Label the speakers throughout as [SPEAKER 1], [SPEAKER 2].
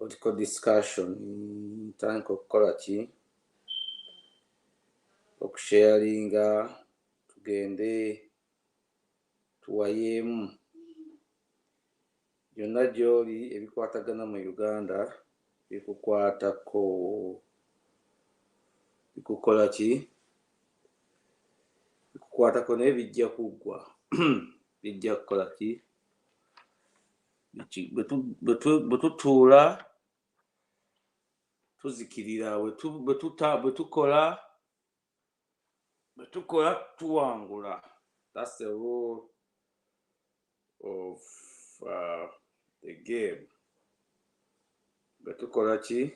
[SPEAKER 1] political discussion ntandika okukola ki okusharinga tugende tuwayeemu byonna gy'oli ebikwatagana mu Uganda bikukwatako bikukola ki bikukwatako naye bijja kuggwa bijja kukola ki bwe tutuula tuzikirira bwe tukola tuwangula. That's the rule of the game. Bwe tukola ki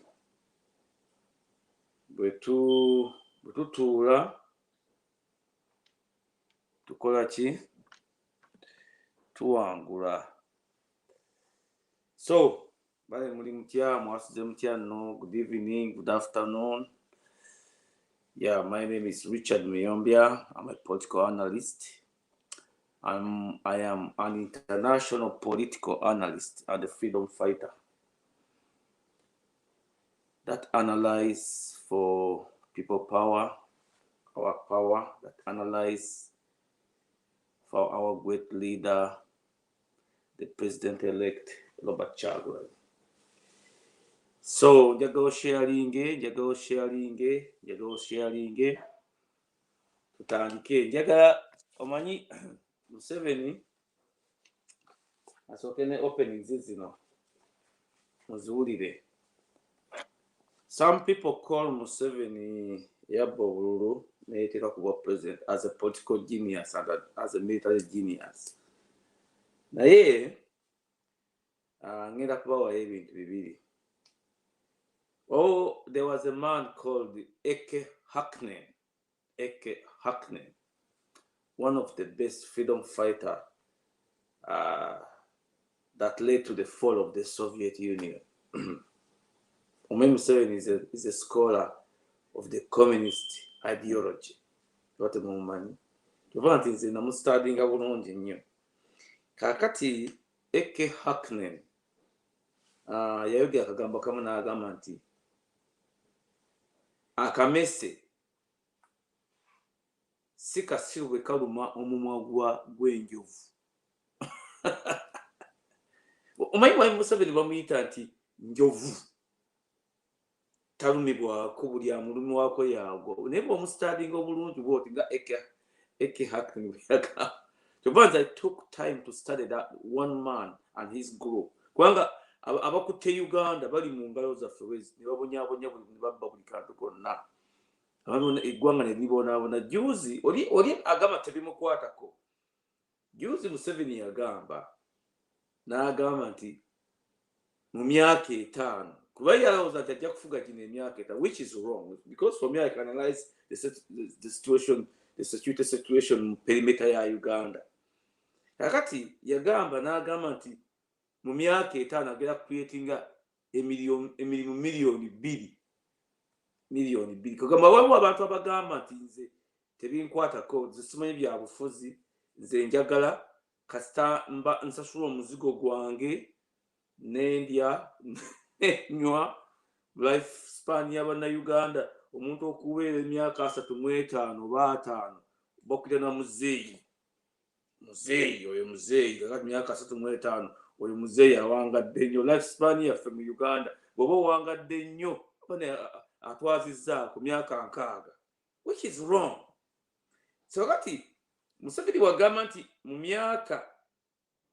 [SPEAKER 1] bwe tutuula tukola ki tuwangula. So bale muli mutya mwasize mutya no. Good evening, good afternoon. Yeah, my name is Richard Miyombia. I'm a political analyst. I am an international political analyst and a freedom fighter that analyze for people power, our power, that analyze for our great leader, the president-elect Robert Kyagulanyi. So njagala sharing tutandike. Njagala omanyi Museveni asooke ne openings zino muziwulire. Some people call Museveni yabba obululu neyeteeka kuba president as a political genius and as a military genius. Naye ngenda kubawayo ebintu bibiri. Oh, there was a man called Eke Hackney, one of the best freedom fighter that led to the fall of the Soviet Union. Museveni is a scholar of the communist ideology. What a moment. Tuvanti nze namustudyinga bulungi nnyo. Kakati Eke Hackney yayogera akagambo kamu n'agamba nti akamese si kasiru bwe kaluma omumwa gw'enjovu. Omanyi Museveni bamuyita nti njovu talumibwako buli amulumwako yaagwo. Naye bw'omustudyinga obulungi bw'oti nga Eke Hackney bweyagamba. I took time to study that one man and his group. Kubanga abakutte Uganda bali mu ngalo zaffe ne babonyaabonya buli babba buli kantu konna. Eggwanga ne libonaabona. Juzi oli agamba tebimukwatako. Juzi Museveni yagamba n'agamba nti mu myaka 5 kuba yalowooza nti ajja kufuga kino emyaka 5, which is wrong because for me I can analyze the security situation mu perimeter ya Uganda. Kakati yagamba n'agamba nti mu myaka 5 agera creatinga emirimu miliyoni 2. Kagamba waliwo abantu abagamba nti nze tebinkwatako, nze simanyi bya bufuzi, nze njagala kasita nsasula omuzigo gwange n'endya nywa life span y'Abannayuganda. Omuntu okubeera emyaka 35 oba 5 bakuja na muzeeyi oyo muzeeyi kakati myaka 35 oyo muzeeyi awangadde nnyo. Life span yaffe mu Uganda bw'oba owangadde nnyo atwazizza ku myaka 60, which is wrong. So kati Museveni wagamba nti mu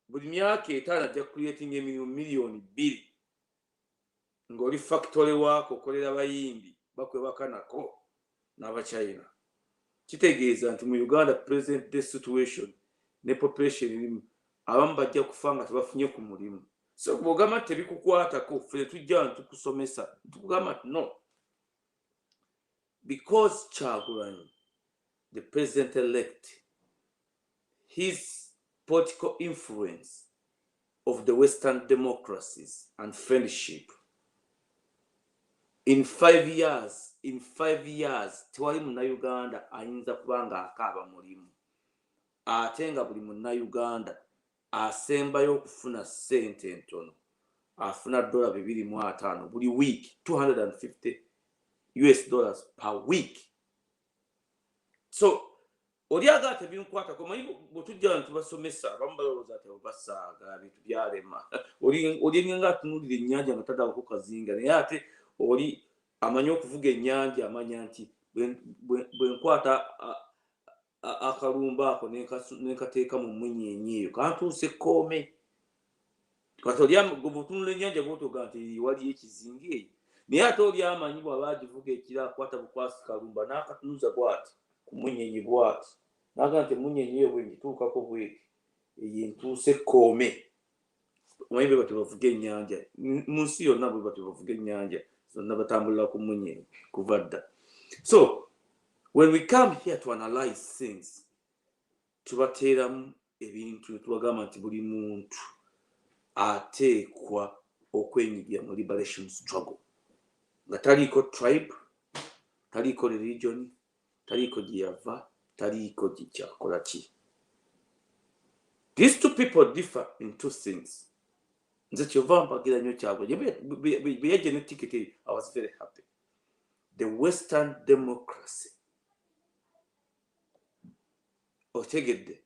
[SPEAKER 1] buli myaka 5 ajja creating emirimu miliyoni 2 ng'oli factory waako okolera bayimbi bakwebakanako n'Abachina. Kitegeeza nti mu Uganda present day situation ne population erimu abamu bajja kufa nga tebafunye ku mulimu. So bw'ogamba tebikukwatako ffe tujja ntukusomesa tukugamba nti no, because Kyagulanyi the president-elect, his political influence of the Western democracies and friendship, in 5 years tewali Munnayuganda ayinza kuba nga akaaba mulimu. Ate nga buli Munnayuganda asembayo okufuna ssente entono afuna $250 buli week, $250 per week. So oliaga tebinkwatako manyi bwetujja abantu basomesa abamu balowooza ati basaaga bintu byalema oli nga atunulira ennyanja nga taddaako kazinga naye ate oli amanyi okuvuga ennyanja amanya nti bwe nkwata akalumba ako nenkateeka mu munyenye eyo kantuuse koome kati oli bw'otunula ennyanja bwotoga nti waliyo ekizinga eyo naye ate oli amanyi bw'aba agivuga ekira akwata bukwasi kalumba n'akatunuza bw'ati ku munyenye bw'ati naga nti munyenye eyo bwengituukako bweti eyo ntuuse koome omanyi bwe bati bavuga ennyanja mu nsi yonna bwe bati bavuga ennyanja zonna batambulira ku munyenye kuva dda. So when we come here to analyze things tubateeramu ebintu tubagamba nti buli muntu ateekwa okwenyigira mu liberation struggle nga taliiko tribe, taliiko religion, taliiko gye yava, taliiko kyakola ki. These two people differ in two things. Nze kyova mpagira nnyo kyabwe bwe yajja ne ticket I was very happy. The Western democracy otegedde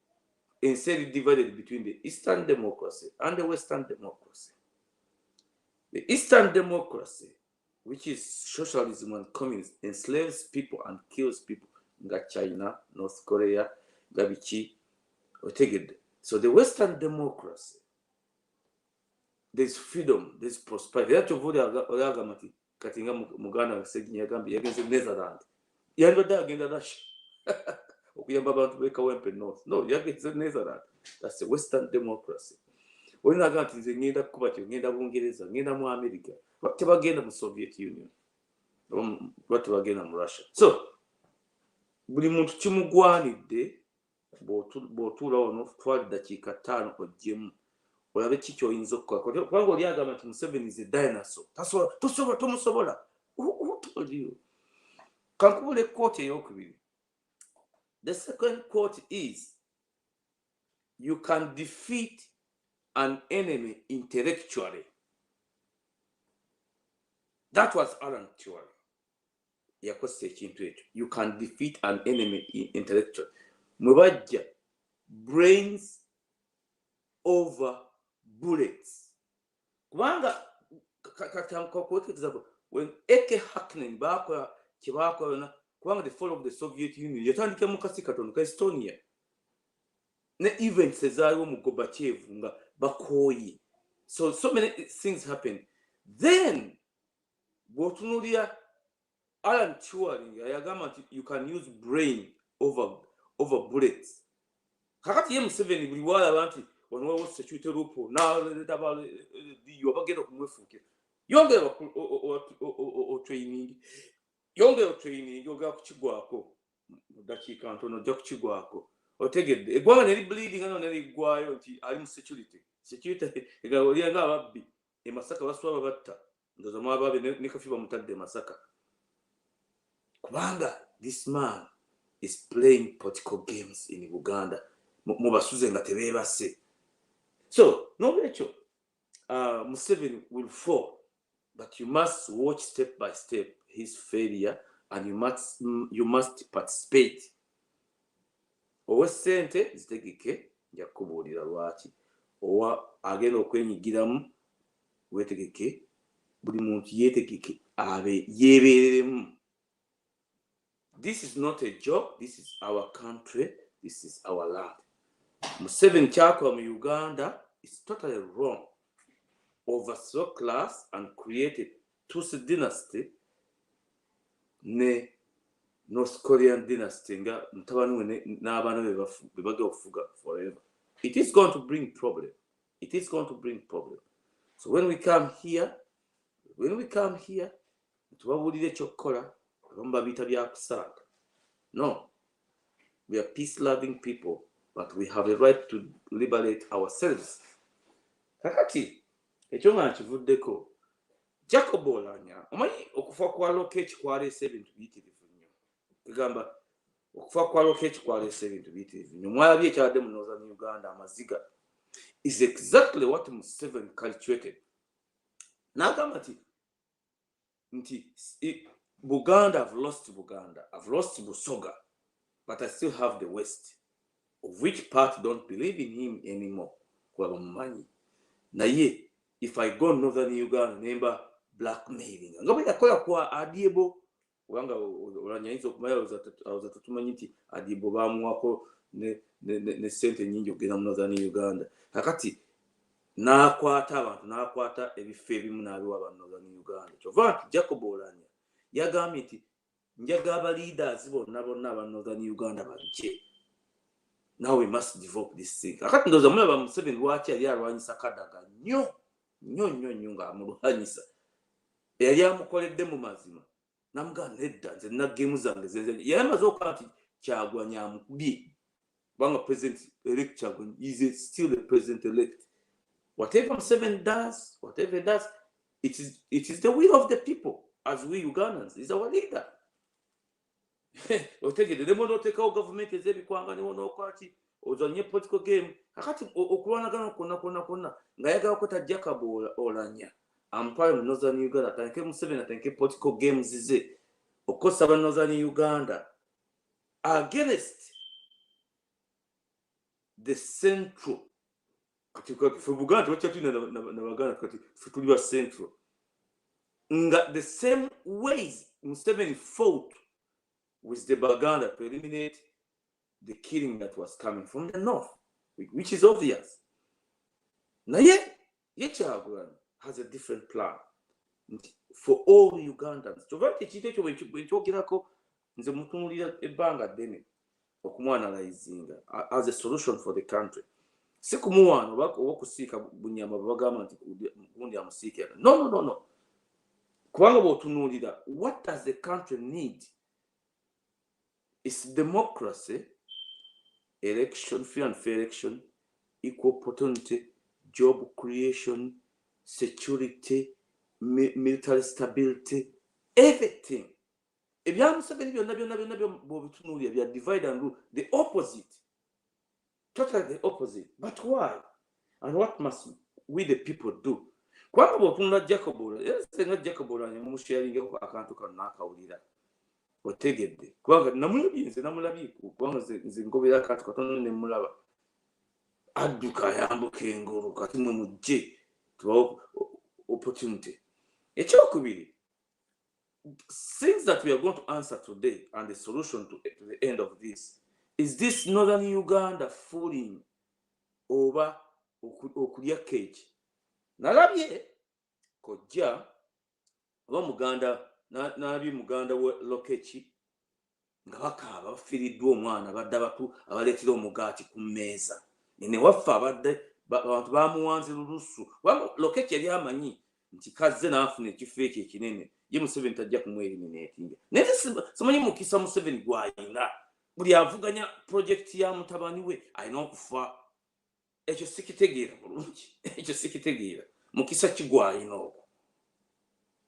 [SPEAKER 1] instead divided between the Eastern democracy and the Western democracy. The Eastern democracy, which is socialism and communism, enslaves people and kills people. Nga China, North Korea, Gabichi, otegedde. So the Western democracy, there's freedom, there's prosperity. That's what Olagamati Katinga Mugana said in Yagambi against the Netherlands. Yanda against the Russia. We are about to wake up in North. No, against the Netherlands. That's the Western democracy. When I got in the Nida Kubachi, Nida Bungereza, Nida Mu America, whatever again of the Soviet Union, whatever again of Russia. So, buli muntu kimugwanidde bw'otuula wano twali dakiika 5 oggyemu olabe ki ky'oyinza okukola kubanga oli agamba nti Museveni is a dinosaur tomusobola. Who told you? Kankubula ekkooti ey'okubiri. The second quote is, you can defeat an enemy intellectually. That was Alan Turing. Yakoze ekintu ekyo. You can defeat an enemy intellectually. Mubajja brains over bullets. Kubanga when Eke Hackney bakola kibakola kubanga the fall of the Soviet Union yatandika mu kasi katono ka Estonia ne events ezaaliwo mu Gorbachev nga bakoyi. So many things happen. Then bw'otunuulira Alan Turing yagamba nti you can use brain over bullets. Kakati ye Museveni buli waalaba nti wano waliwo security loophole bagenda okumwefuukira yongera training ogenda kukigwako mu dakiika ntono ojja kukigwako otegedde eggwanga neri bleeding ano neriggwayo nti ali mu security olianga ababbi e Masaka baswaba batta ndoza mwababe ne kafi bamutadde Masaka kubanga this man is playing political games in Uganda mubasuze nga tebeebase. So nolwekyo Museveni will fall, but you must watch step by step his failure and you must participate. Owe sente zitegeke nja kubuulira lwaki owa agenda okwenyigiramu wetegeke buli muntu yetegeke abe yebeereremu. This is not a joke. This is our country. This is our land. Museveni kyakola mu Uganda is totally wrong. Overthrow class and created Tutsi dynasty ne North Korean dynasty nga mutabani we n'abaana be bagenda okufuga forever. It is going to bring problem. It is going to bring problem. So when we come here tubabuulira ekyokukola abamu babiyita byakusaaga. No, we are peace-loving people, but we have a right to liberate ourselves. Kakati ekyo nga nkivuddeko Jacob Olanya omanyi okufa kwa Lokech kwaleese ebintu biyitirivu nnyo. Kugamba okufa kwa Lokech kwaleese ebintu biyitirivu nnyo. Mwalabye ekyadde mu Northern Uganda amaziga is exactly what Museveni cultivated. n'agamba nti Buganda, I've lost Buganda, I've lost Busoga, but I still have the West, of which part don't believe in him anymore. Kwa mumanyi naye if I go northern Uganda nemba blackmailing nga bwe yakola kwa Adiebo wanga Olanya izo kumaya tutumanyi nti Adiebo bamuwako ne sente nyingi okugenda mu northern Uganda kakati n'akwata abantu n'akwata ebifo ebimu n'abiwa aba northern Uganda kyova nti Jacob Olanya yagambye nti njaga aba leaders bonna aba northern Uganda bajje. Now we must develop this thing. Akati ndoza mulaba Museveni lwaki yali alwanyisa Kadaga nnyo nga amulwanyisa. Yali amukoledde mu mazima. Namugamba nedda nze nina geemu zange zenze. Yali amaze okukola nti Kyagulanyi amukubye. Kubanga president elect Kyagulanyi is still the president elect. Whatever Museveni does, it is the will of the people as we Ugandans. He's our leader. Otegede demo no tekawo government ezebikwanga niwo nokwati ozanye political game akati okulwanagana konna nga yagala ko Jacob Olanya ampire mu northern Uganda tanke Museveni tanke political games ze okosa ba northern Uganda against the central kati for Buganda wacha tuna na Baganda kati tuliwa central nga the same ways Museveni fought with the Baganda to eliminate the killing that was coming from the north, which is obvious. Now, Kyagulanyi has a different plan for all Ugandans. Tovante chitecho wenchogirako nze mutunulira ebbanga ddene okumwanalizinga as a solution for the country. Sikumuwano owokusiika bunyama bagamba nti gundi amusiike. No. Kubanga bw'otunuulira, what does the country need? It's democracy, election, free and fair election, equal opportunity, job creation, security, military stability, everything. If you have Museveni byonna divide and rule, the opposite. Totally the opposite. But why? And what must we the people do? Kwanga bw'otunula Jacob Olanya mumusharingeko akantu kano n'akawulira. Otegedde kubanga namulabye kubanga nze ngobera akantu katono ne mulaba adduka yambuka engulu kati mwe mujje tubawo opportunity. Ekyokubiri, things that we are going to answer today and the solution to the end of this is this northern Uganda fooling over okulya cage. Nalabye kojja oba Muganda nabi Muganda we Lokechi nga bakaaba bafiriddwa omwana badde abatu abaleetera omugaati ku mmeeza nene waffe abadde abantu bamuwanze lulusu Lokechi yali amanyi nti kazze n'afuna ekifo ekyo ekinene ye Museveni tajja kumweliminatinga naye simanyi mukisa Museveni gw'ayina buli avuganya projekiti ya mutabani we ayina okufa. Ekyo sikitegeera bulungi, ekyo sikitegeera mukisa kigwayina okwo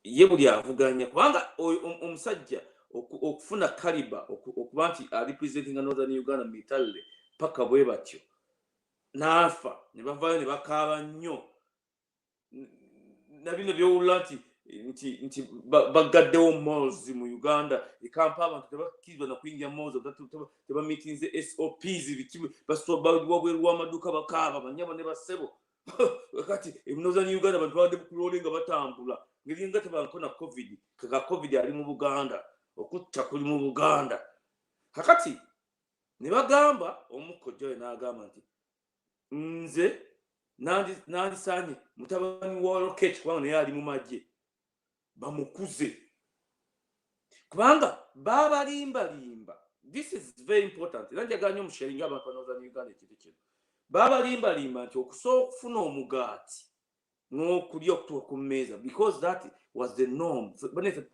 [SPEAKER 1] ye buli avuganya kubanga omusajja okufuna kaliba okuba nti representing northern Uganda militarily paka bwe batyo n'afa ne bavaayo ne bakaaba nnyo na bino byowulula nti bagaddewo malls mu Uganda ekampa abantu tebakirizibwa na kuyingira malls tebamitinze SOPs bawabweru w'amaduuka bakaaba banyama ne basebo kati northern Uganda abantu badde bukulole nga batambula ngeri nga tebankona covid kaga covid ali mu Buganda okutta kuli mu Buganda kakati ne bagamba omukojja n'agamba nti nze nandisanye mutabani wa Lokechi kubanga naye ali mu magye bamukuze kubanga babalimbalimba. This is very important. Nanjaganya omusharinga abantu ba northern Uganda ekiti kino babalimbalimba nti okusobola okufuna omugaati n'okulya okutuuka ku mmeeza because that was the norm.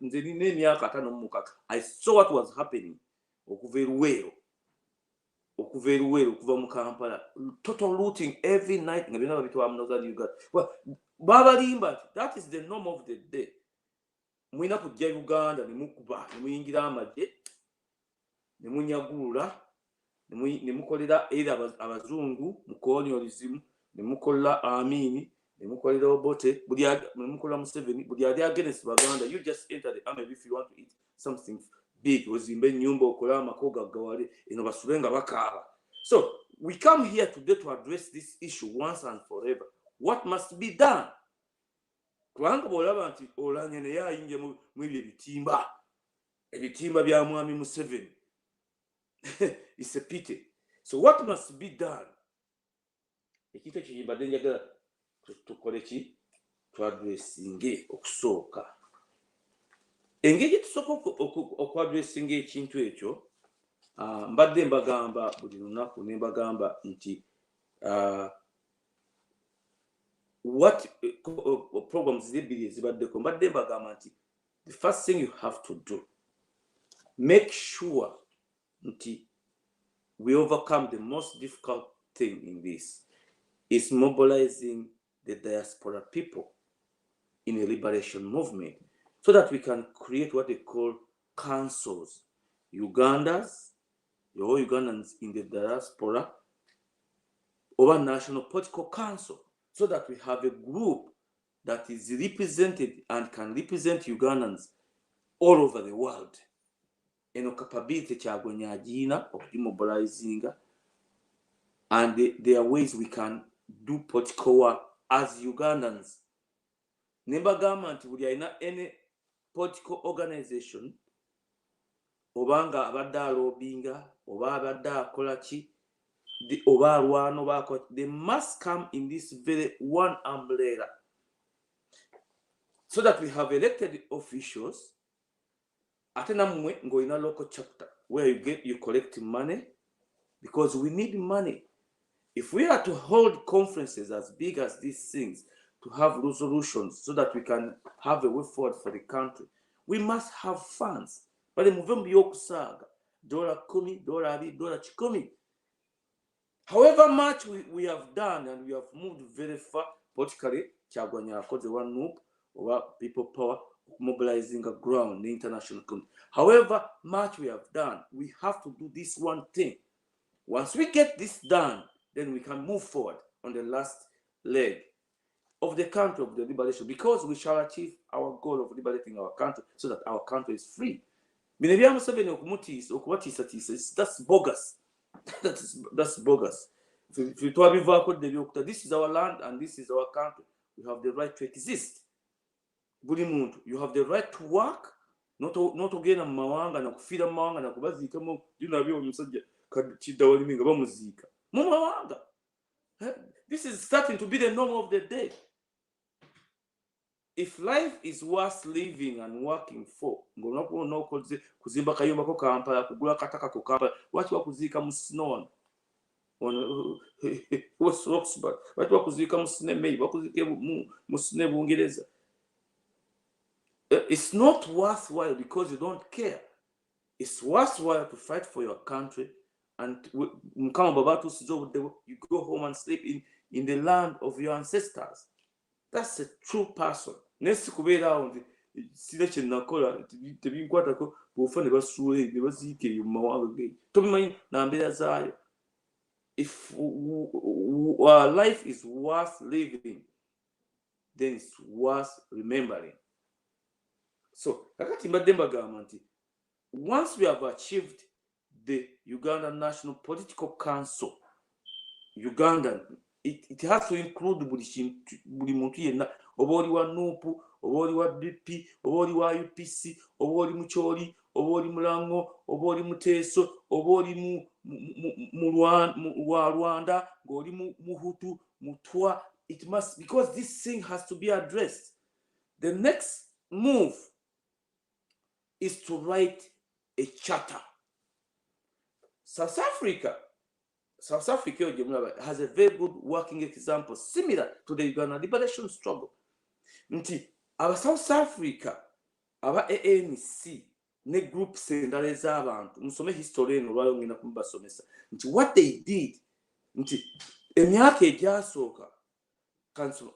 [SPEAKER 1] Nze nina emyaka 56 I saw what was happening okuva Luweero okuva mu Kampala, total looting every night nga byonna babitwala mu northern Uganda. Babalimba nti that is the norm of the day. Mwina kujja Uganda ne mukuba ne muyingira amagye ne munyagulula ne mukolera era abazungu mu colonialism ne mukola amini nemukolera Obote, nemukolera Museveni, buli ali against Baganda, you just enter the army if you want to eat something big, ozimbe nyumba okola amakoga gawale, eno basubenga bakaaba. So we come here today to address this issue once and forever. What must be done? Kubanga bw'olaba nti Olanya naye ayinge mu ebyo ebitimba bya mwami Museveni. It's a pity. So what must be done? Ekintu ekyo mbadde njagala tukole ki? Twadressinge okusooka. Engeri tusooka okwadressinga ekintu ekyo, mbadde mbagamba buli lunaku ne mbagamba nti what programs zibiri ezibaddeko, mbadde mbagamba nti the first thing you have to do, make sure nti we overcome the most difficult thing in this is mobilizing the diaspora people in a liberation movement so that we can create what they call councils. Ugandans, your Ugandans in the diaspora, or a national political council, so that we have a group that is represented and can represent Ugandans all over the world. Eno capability kyagonyagina of demobilizing, and there are ways we can do political work as Ugandans. Nembagamba nti buli alina any political organization, obanga abadde alobinga, oba abadde akola ki, oba alwana oba akola, they must come in this very one umbrella, so that we have elected officials. Ate namwe ng'olina local chapter where you collect money, because we need money. If we are to hold conferences as big as these things, to have resolutions so that we can have a way forward for the country, we must have funds. But the movement yokusaga $10, $20, $10. However much we have done and we have moved very far politically, Chagwanya cause the one move or people power mobilizing a ground, the international community. However much we have done, we have to do this one thing. Once we get this done, then we can move forward on the last leg of the country of the liberation, because we shall achieve our goal of liberating our country so that our country is free. That's bogus. That's bogus. This is our land and this is our country. We have the right to exist. You have the right to work, not again mawanga na kufira mawanga na kubazika mu dinabyo omusajja kidawali minga bamuzika mu mawanga. This is starting to be the norm of the day. If life is worth living and working for, ngonakuona okoze kuzimba kayumba ko Kampala, kugula kataka ko Kampala, watu wakuzika mu Snow was Oxford, watu wakuzika mu Sydney, wakuzika mu Sydney Bungereza. It's not worthwhile because you don't care. It's worthwhile to fight for your country, and you go home and sleep in the land of your ancestors. That's a true person. Next kubeera awo nti sira kye nakola tebinkwatako bw'ofa ne basuula ne baziika eyo mu mawanga ge tobimanyi na mbeera zaayo. If our life is worth living, then it's worth remembering. So kakati mbadde mbagamba nti once we have achieved the Uganda National Political Council, Ugandan, it has to include buli muntu yenna, oba oli wa NUP, oba oli wa BP, oba oli wa UPC, oba oli Mucholi, oba oli Mulango, oba oli Muteso, oba oli wa Rwanda, ng'oli Muhutu, Mutwa. It must, because this thing has to be addressed. The next move is to write a charter. South Africa has a very good working example similar to the Uganda liberation struggle. Nti aba South Africa, aba ANC ne groups endala ez'abantu, musome history eno lwayo ngenda kumubasomesa nti what they did, nti emyaka egyasooka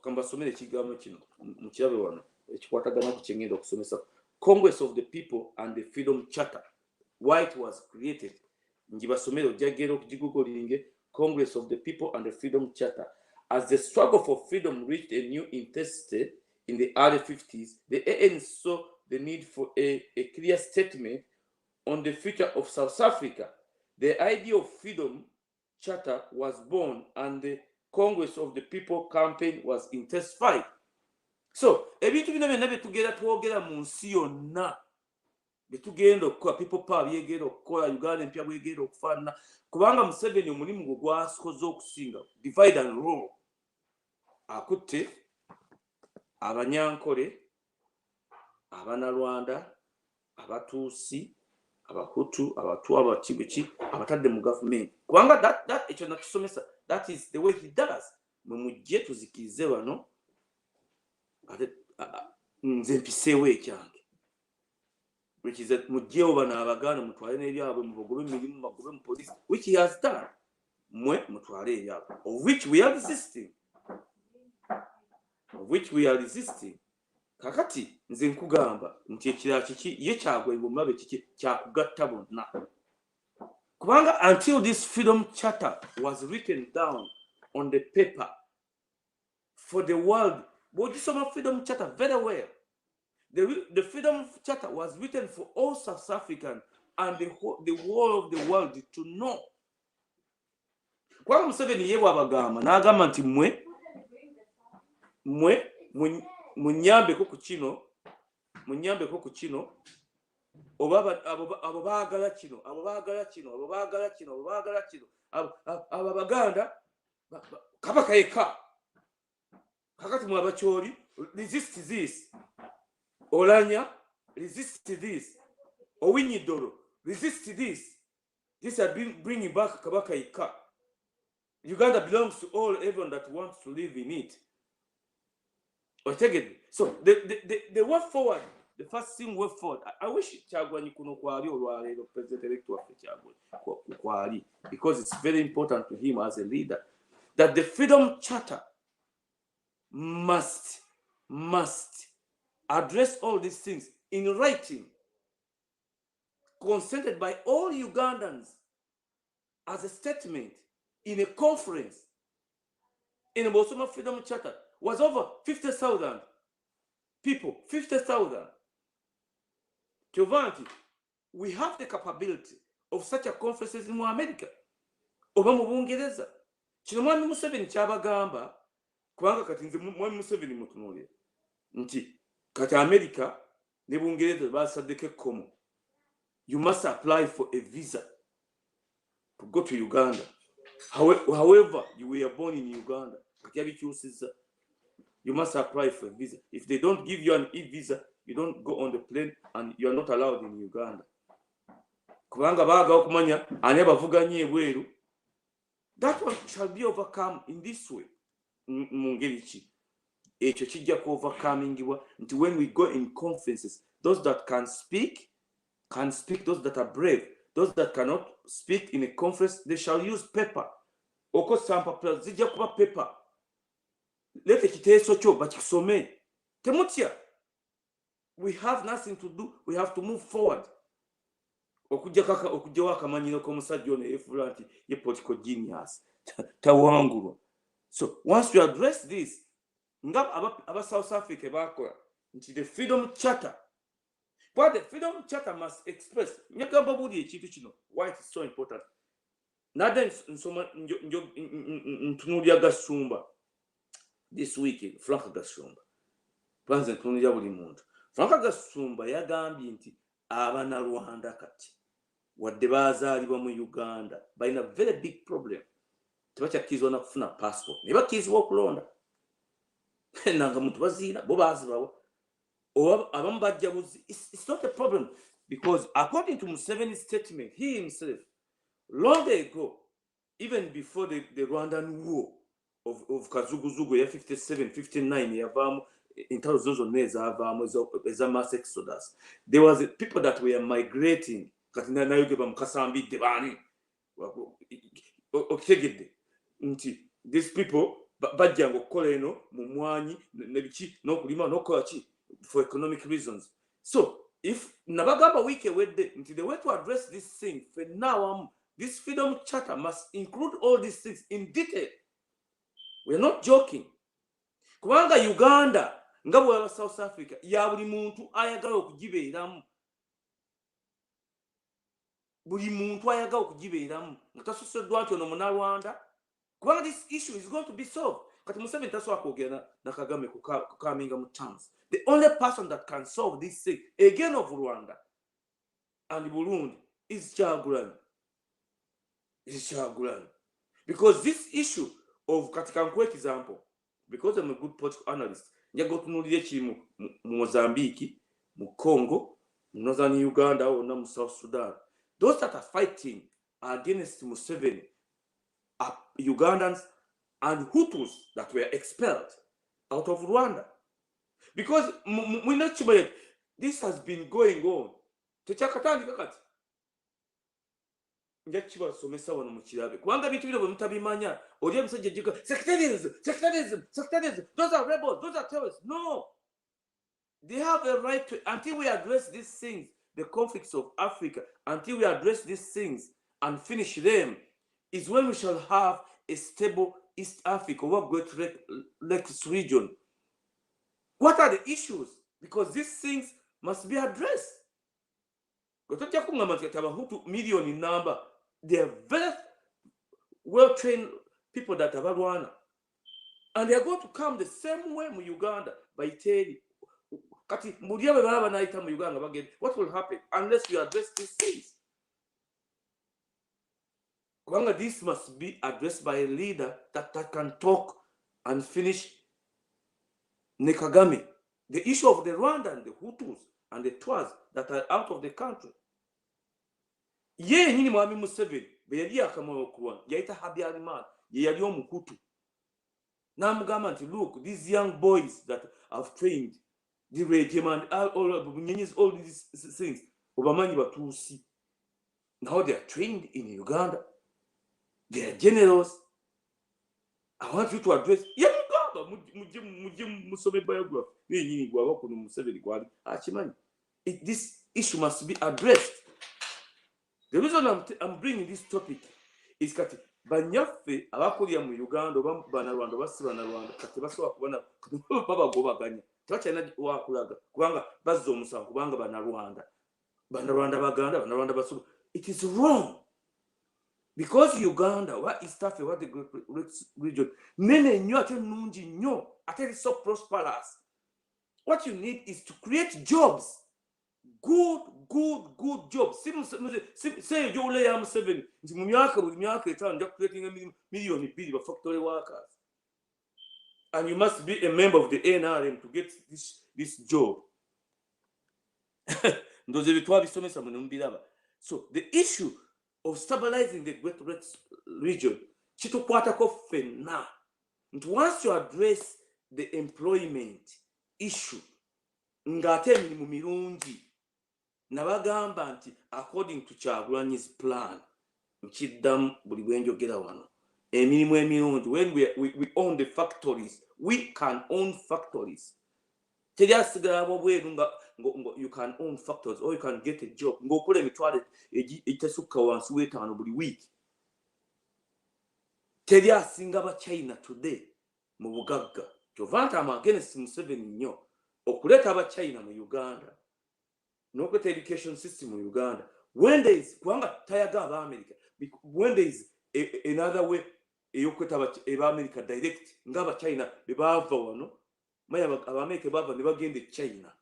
[SPEAKER 1] kambasomere ekigambo kino mukirabe wano ekikwatagana ku kyengenda okusomesa, Congress of the People and the Freedom Charter, why it was created. Njibasomero jagero kujigugolinge Congress of the People and the Freedom Charter. As the struggle for freedom reached a new intensity in the early 50s, the ANC saw the need for a clear statement on the future of South Africa. The idea of freedom charter was born and the Congress of the People campaign was intensified. So, ebintu bino byonna byetugenda twogera mu nsi yonna byetugenda okukola people power byegenda okukola Uganda empya bwegenda okufaanana kubanga Museveni omulimu gwe gwasokoze okusinga divide and rule. Akutte Abanyankole, Abanalwanda, Abatuusi, Abahutu, Abatwa, Abakibiki, abatadde mu government. Kubanga that ekyo nakisomesa, that is the way he does. Mwe mujje tuzikirize wano nze mpiseewo ekyange. Which is that mujjeewo bano Abaganda mutwale n'ebyabwe mubagobe emirimu bagobe mu police, which he has done. Mwe mutwale ebyabwe, of which we are resisting. Kakati nze nkugamba nti ekirala kiki ye kyagwa Mugabe kiki kyakugatta bonna. Kubanga until this freedom charter was written down on the paper for the world, bw'ogisoma freedom charter very well. The freedom charter was written for all South Africans and the whole of the world to know. Kwa Museveni ye wabagamba n'agamba nti mwe munyambeko ku kino oba abo baagala kino abo Abaganda Kabaka yekka. Kakati mwe Abakyoli resist this. Olanya resist this. Owinyidoro resist this. This has been bringing back Kabaka yekka. Uganda belongs to everyone that wants to live in it. So the way forward, the first thing way forward, I wish Chagwani kuno kwali olwaleero president elect waffe Chagwani kwali, because it's very important to him as a leader that the freedom charter must address all these things in writing, consented by all Ugandans as a statement in a conference. In the Bosoma Freedom Charter was over 50,000 people, 50,000. Giovanni, we have the capability of such a conferences in America. Oba mu Bungereza. Kino mwami Museveni kyabagamba kubanga kati nze mwami Museveni mutunuulira nti kati America ne Bungereza basaddeko ekkomo. You must apply for a visa to go to Uganda. However, you were born in Uganda. You must apply for a visa. If they don't give you an e-visa, you don't go on the plane and you are not allowed in Uganda. Kubanga baga okumanya ani abavuganye ebweru. That one shall be overcome in this way. Mungeri ki. Ekyo kijja ku overcomingibwa nti when we go in conferences, those that can speak, those that are brave. Those that cannot speak in a conference, they shall use paper. Oko sampa zijja kuba paper. Lete kiteeso kyo bakisome. Temutya. We have nothing to do. We have to move forward. Okujja wakamanyino k'omusajja ono yefuula nti ye political genius. Tawangulwa. So once you address this, nga aba South Africa bakola nti the freedom charter. But the freedom charter must express. Nyagamba buli ekintu kino. Why it is so important. Nada nsoma ntunuulira Gasumba this weekend. Frank Gasumba. Panze ntunuulira buli muntu. Frank Gasumba yagambye nti Abanalwanda kati wadde baazaalibwa mu Uganda balina very big problem. Tebakyakirizibwa na kufuna passport. Ne bakirizibwa okulonda. Nanga muntu baziina bo baazibwawo. It's not a problem because according to Museveni's statement, he himself, long ago, even before the Rwandan war of Kazuguzugu, 57, 59, in terms of a mass exodus, there was people that were migrating. These people, bajja okukola eno mu mwanyi nebiki n'okulima n'okukola ki for economic reasons. So if nabagamba week ewedde nti the way to address this thing for now, this freedom charter must include all these things in detail. We are not joking. Kubanga Uganda nga bw'aba South Africa ya buli muntu ayagala okugibeeramu. Buli muntu ayagala okugibeeramu nga tasoseddwa nti ono Munnarwanda. Kubanga this issue is going to be solved. Kati Museveni tasobola kwogera na Kagame kukaminga mu terms. The only person that can solve this thing again of Rwanda and Burundi is Kyagulanyi. Because this issue of Katikankwek example, because I'm a good political analyst, njaga otunuulira ekiri mu Mozambique, mu Congo, mu Northern Uganda or mu South Sudan. Those that are fighting against Museveni are Ugandans and Hutus that were expelled out of Rwanda. Because this has been going on. Techakatandika kati. Njachiba somesa wano mu kirabe. Kubanga bintu bino bwe mutabimanya, oli omusajja jjika sectarianism. Those are rebels, those are terrorists. No. They have a right to, until we address these things, the conflicts of Africa, until we address these things and finish them, is when we shall have a stable East Africa, or Great Lakes region. What are the issues? Because these things must be addressed. Million in number, they are very well-trained people that have Rwanda. And they are going to come the same way in Uganda by Teddy. What will happen unless you address these things? This must be addressed by a leader that can talk and finish Kagame. The issue of the Rwanda and the Hutus and the Twas that are out of the country. Ye nyini mwami Museveni beyali akamoyo kuwa yaita Habyarimana ye yali omukutu namugamba nti look, these young boys that have trained the regime and all these things obamanyi batuusi. Now they are trained in Uganda, they are generals. I want you to address this issue must be addressed. The reason I'm bringing this topic is that banyaffe abakulira mu Uganda oba Bannarwanda Bannarwanda kati basobola kubona babagobaganya tebakyalina wakulaga kubanga bazza omusango kubanga Bannarwanda Baganda Bannarwanda basobola. It is wrong. Because Uganda, what East Africa, what the Great region, nene nyo ate nungi nyo, ate so prosperous. What you need is to create jobs. Good jobs. Say you lay am 7. Creating a million of factory workers. And you must be a member of the NRM to get this job. So the issue of stabilizing the Great Lakes region, and once you address the employment issue, according to Kyagulanyi's plan, when we own the factories, we can own factories. You can own factories or you can get a job. Week. China today. I'm against Museveni okuleta China mu Uganda. No good education system in Uganda. When there is America, when there is another way, America direct, ngaba China, America never gain the China.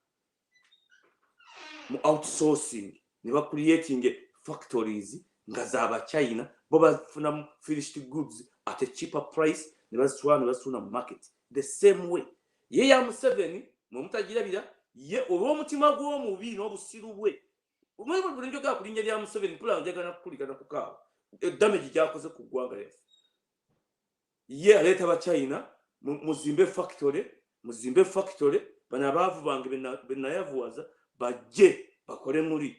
[SPEAKER 1] Outsourcing, never creating factories, ngazaba China, boba funam finished goods at a cheaper price, never swan market. The same way. Ye am 7, Mumtajira, ye Oromutima go movie, no Siru way. Remember when you got Linja 7 plan, they're gonna put it on a car. Damage Jacosa Kugwanga. Ye later China, Muzimbe factory, Banabavu Bank Benayavuaza, Baje, Bakoremuri.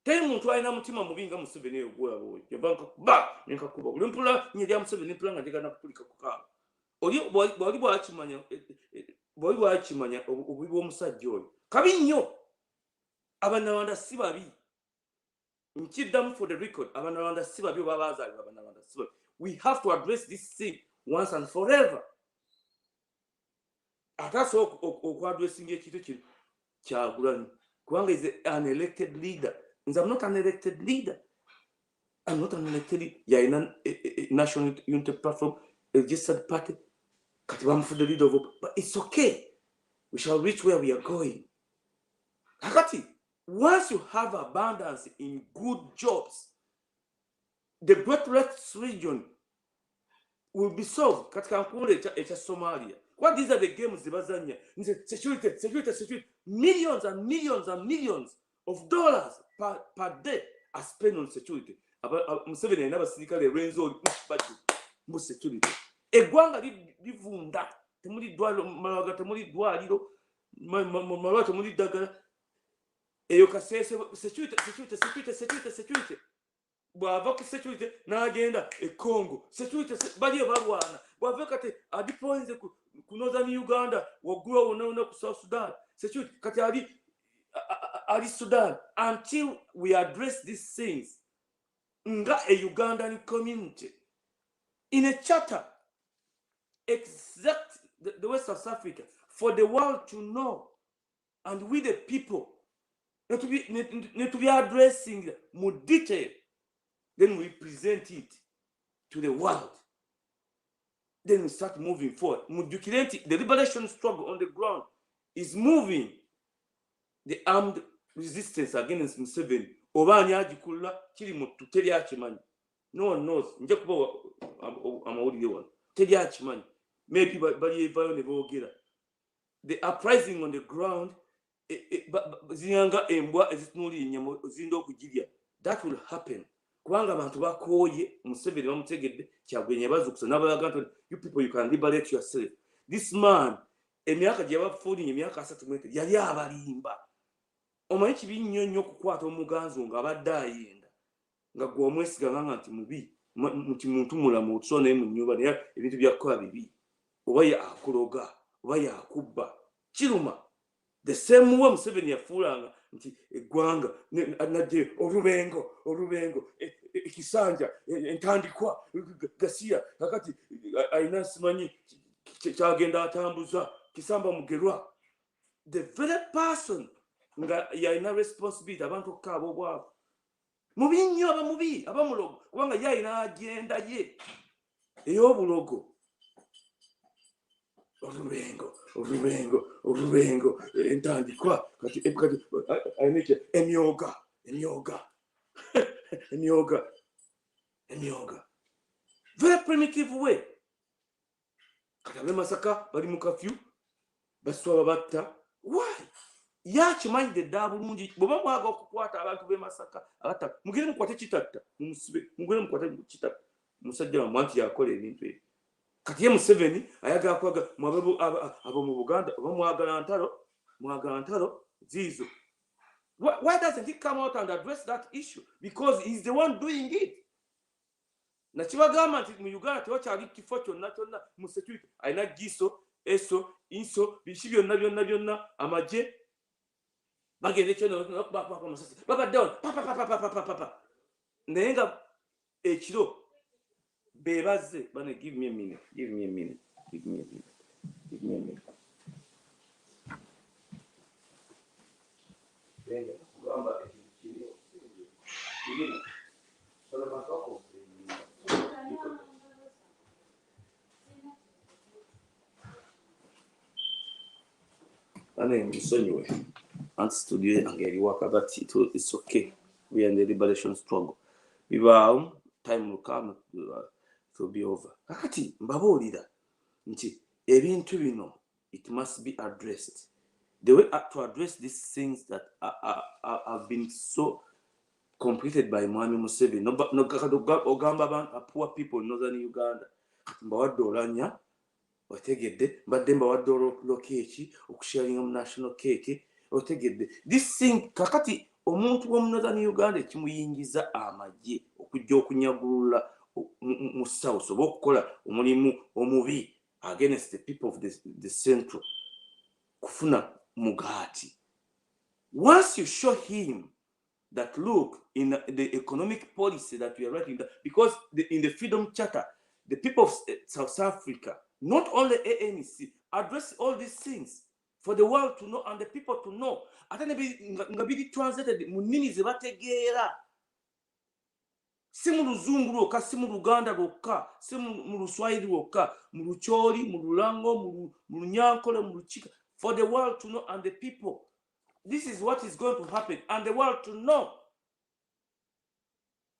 [SPEAKER 1] Ten Mutuana Mutima moving Museveni, where your bank back in Kakuba. Lumpula, Nidiam 7 plan, and they're gonna put a car. Or you body watchmania, boy watchmania, or we won't say joy. Cabinho Abanawanda Sibabi. Keep them for the record. Abanawanda Sibabi Wabaza, Abanawanda Sibabi. We have to address this thing once and forever. That's what we're seeing here. Kwanga is an elected leader. And I'm not an elected leader. I'm not an elected leader. Yeah, a national unity platform, a registered party. I'm for the leader of, but it's okay. We shall reach where we are going. Hakati, once you have abundance in good jobs, the Great Lakes region will be solved. Katika nkule echa Somalia. What these are the games zibazanya? Security, security, security. Millions and millions and millions of dollars per day are spent on security. Museveni never sirikale renzo budget mu security. Egwanga livunda temuli dwalo malaga temuli dwaliro malaga temuli dagala eyo kasese security security security security security. Bwavoka security n'agenda Congo security baliye balwana bwavoka kati adipoinze ku Northern Uganda wagula wona ku South Sudan security kati ali Sudan. Until we address these things nga a Ugandan community in a charter exact the West of Africa for the world to know, and we the people need to be addressing more detail. Then we present it to the world. Then we start moving forward. The liberation struggle on the ground is moving. The armed resistance against Museveni. Obani ajikula kiri mutu teri achimanyi. No one knows. Nje kuba amawuli one. Teri achimanyi. Maybe bali evayo ne boogera. The uprising on the ground zinyanga embwa ezitunuli inyamo zindo okujirya. That will happen. Kubanga abantu bakoye Museveni bamutegedde kyagwenye bazukusa n'abayaga you people you can liberate yourself. This man emyaka gye bafuuli emyaka 3 yali abalimba. Omanyi kibi nnyo nnyo okukwata omuganzo ng'abadde ayenda nga gwe omwesiga nganga nti mubi nti muntu mulamu otuso naye mu nnyumba naye ebintu byakukola bibi oba yakuloga oba yakubba kiruma. The same way Museveni yafuulanga nti eggwanga nadde olubengo ekisanja entandikwa gasiya kakati ayina simanyi kyagenda atambuza kisamba mugerwa. The very person nga yalina responsibility abantu okukaaba obwavu mubi nnyo abamubi abamulogo kubanga yalina agenda ye ey'obulogo. Olubengo entandikwa kati ayinike emyoga very primitive way. Kati abe Masaka bali mu kafyu baswa batta. Why? Yakimanyi dda bulungi bwoba mwaga okukwata abantu be Masaka abatta mugire mukwate kitatta mumusibe mugire mukwate kitatta musajja bamwanti yakola ebintu ebyo. Kati ye Museveni ayagala kwaga mwababo abo mu Buganda oba mwagala ntalo zizo. Why doesn't he come out and address that issue? Because he's the one doing it. Na kibagamba nti mu Uganda tewakyali kifo kyonna mu security ayina giso eso inso bishi byonna amaje bagende kyono baba down papa naye nga ekiro bebaze bane. Give me a minute. Anyway, studio angeli waka, but it's okay. We are in the liberation struggle. Time will come to be over. Akati mbabuulira nti ebintu bino it must be addressed. The way to address these things that have been so completed by Mwami Museveni. No ogamba abantu poor people in Northern Uganda. Mbawadde Olanya otegedde mbadde mbawadde lokeeki okusharinga mu national cake otegedde. This thing kakati omuntu w'omu Northern Uganda ekimuyingiza amagye okujja okunyagulula mu South oba okukola omulimu omubi against the people of the central kufuna mugati. Once you show him that look in the economic policy that we are writing, because in the Freedom Charter the people of South Africa, not only ANC, address all these things for the world to know and the people to know. Ate nga biri translated mu nnimi ze bategeera. Si mu Luzungu lwokka, si mu Luganda lwokka, si mu Luswahili lwokka, mu Lucholi, mu Lulango, mu Lunyankole, mu Luchika, for the world to know and the people. This is what is going to happen and the world to know.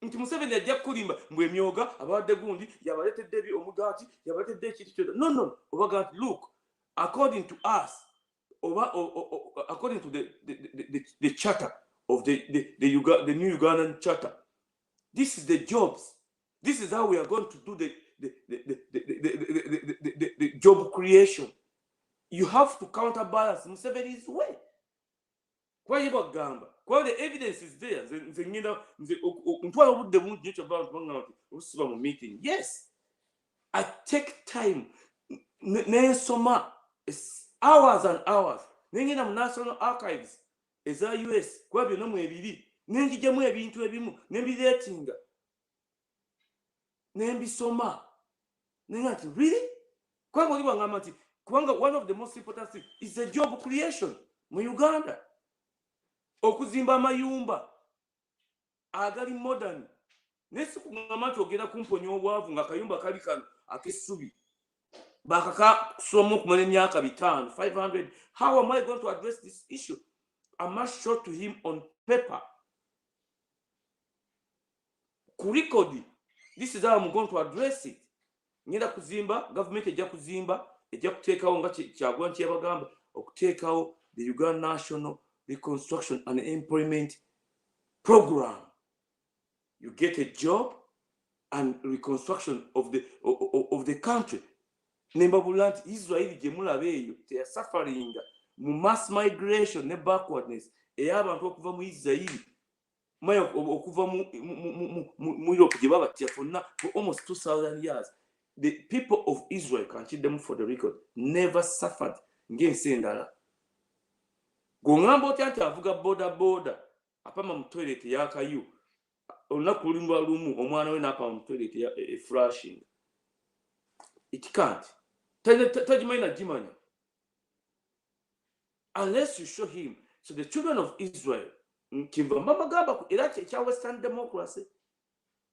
[SPEAKER 1] Nti Museveni ajja kulimba mbwe emyoga abadde gundi yabaletedde ebi omugaati yabaletedde ekintu kyonna. No. Obaga look, according to us, according to the charter of the new Ugandan charter, this is the jobs. This is how we are going to do the job creation. You have to counterbalance Museveni's way. Kwa the evidence is there. Yes, I take time. Hours and hours. Nengina mu National Archives eza US kwa bino mu ebiri. Nengijamu ebintu ebimu nembiretinga. Nembisoma. Nengati really? Kwa ngoliwa ngamati kubanga one of the most important things is the job creation mu Uganda. Okuzimba amayumba agali modern. Nesi kungamati ogenda kumponya obwavu nga kayumba kali kano akessubi. Bakaka somo kumanya emyaka 500. How am I going to address this issue? I must show to him on paper. Kurikodi. This is how I'm going to address it. Ngenda kuzimba, government ejja kuzimba, ejja kuteekawo nga kyagwa nti yabagamba okuteekawo the Uganda National Reconstruction and Employment Program. You get a job and reconstruction of the country. Nembabulanti Israel jemulabe eyo they are suffering mass migration ne backwardness ey'abantu okuva mu Israel mayo okuva mu Europe gye babatya for almost 2,000 years. The people of Israel, country them for the record, never suffered ng'ensi endala. Gongamba otya nti avuga boda apama mu toilet yakayu olunaku lulimba lumu omwana we n'apama mu toilet flashing. It can't. Unless you show him. So the children of Israel, Western democracy,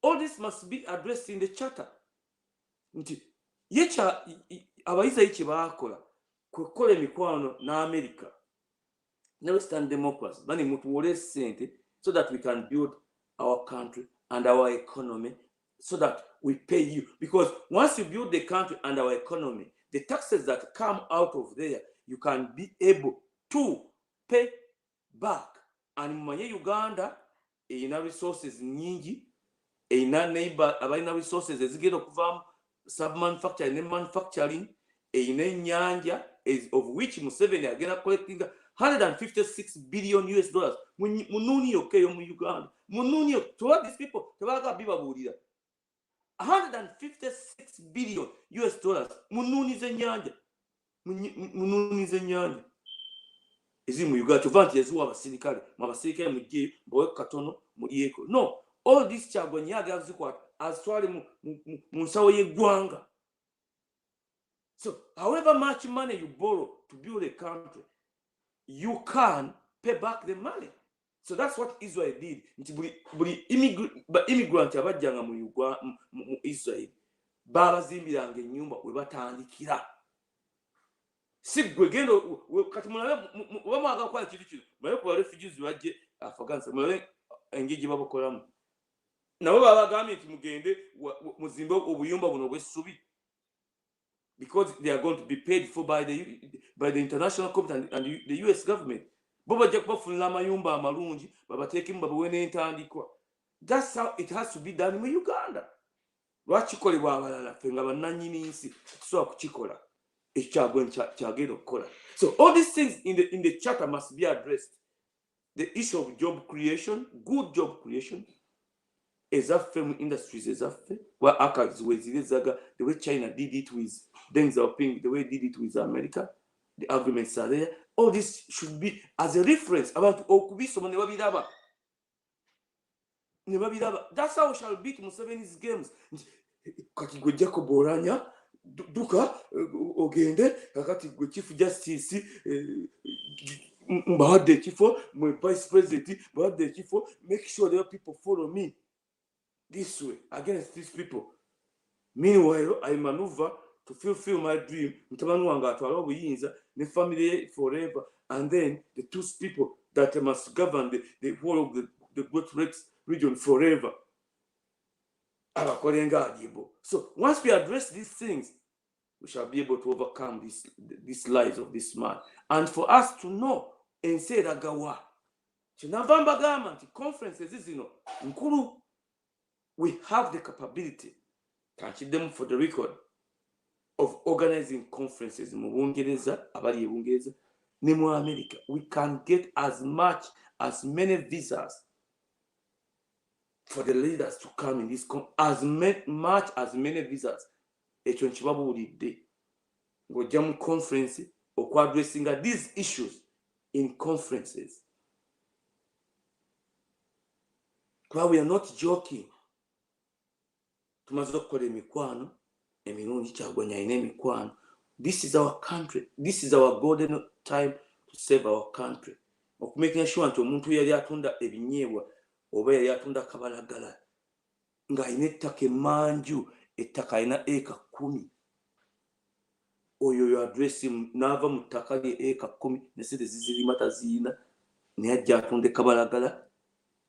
[SPEAKER 1] all this must be addressed in the charter. Yecha abayiza ichi bakola kukola emikwano na America na Western democracy bani mutuwole sente so that we can build our country and our economy so that we pay you. Because once you build the country and our economy, the taxes that come out of there, you can be able to pay back. And manye Uganda, ina resources nyingi, ina neighbor, abaina resources ezigero kuvam sub-manufacturing and manufacturing, ina nyanja, of which Museveni agena collecting 156 billion US dollars. Mununi okay mu Uganda. Mununi to what these people, tebaga biba bulira. 156 billion US dollars. Mununize nyanja. Mununize nyanja. Ezi mu Uganda tuvanti ezuwa abasirikale. Mabasirikale mugiye bowe katono mu yeko. No, all this chagwa nyaga zikwa aswali mu nsawo y'eggwanga. So, however much money you borrow to build a country, you can pay back the money. So that's what Israel did. Buli immigrant abajjanga mu Israel babazimbiranga ennyumba we batandikira. Si gwe gendo kati mulabe bamwaga kwa kintu kino baye ku refugees bajje Afghanistan mulabe engigi babakolamu. Nabo babagambye nti mugende muzimbe obuyumba buno bw'essubi. Because they are going to be paid for by the international community and the US government. That's how it has to be done in Uganda. So all these things in the charter must be addressed. The issue of job creation, good job creation, film industries where archives the way China did it with Deng Xiaoping, the way it did it with America, the arguments are there. All this should be as a reference about Okubiso Nebabidaba. That's how we shall beat Museveni's games. kati gwe Jacob Olanya duka ogende kakati gwe Chief Justice mbadde ekifo mwe Vice President mbadde ekifo, make sure that people follow me this way against these people. Meanwhile, I maneuver to fulfill my dream. Mutabani wange atwala obuyinza ne family forever, and then the two people that must govern the whole of the Great Lakes region forever. So once we address these things, we shall be able to overcome these lies of this man. And for us to know and say that conferences we have the capability, them for the record, of organizing conferences in Bungereza, abali Bungereza, Nemo America. We can get as many visas for the leaders to come in this as many visas. Ekyo nkibabuulidde ng'ojja mu conference okwadressinga these issues in conferences. Kuba we are not joking. Tumaze okukola emikwano emirungi Kyagulanyi alina emikwano. This is our country. This is our golden time to save our country. Okumaking sure nti omuntu yali atunda ebinyeebwa oba yali atunda kabalagala ng'alina ettaka emanju, ettaka alina eka 10. Oyo address n'ava mu ttaka lye eka 10 ne sente zizirima taziina, naye ajja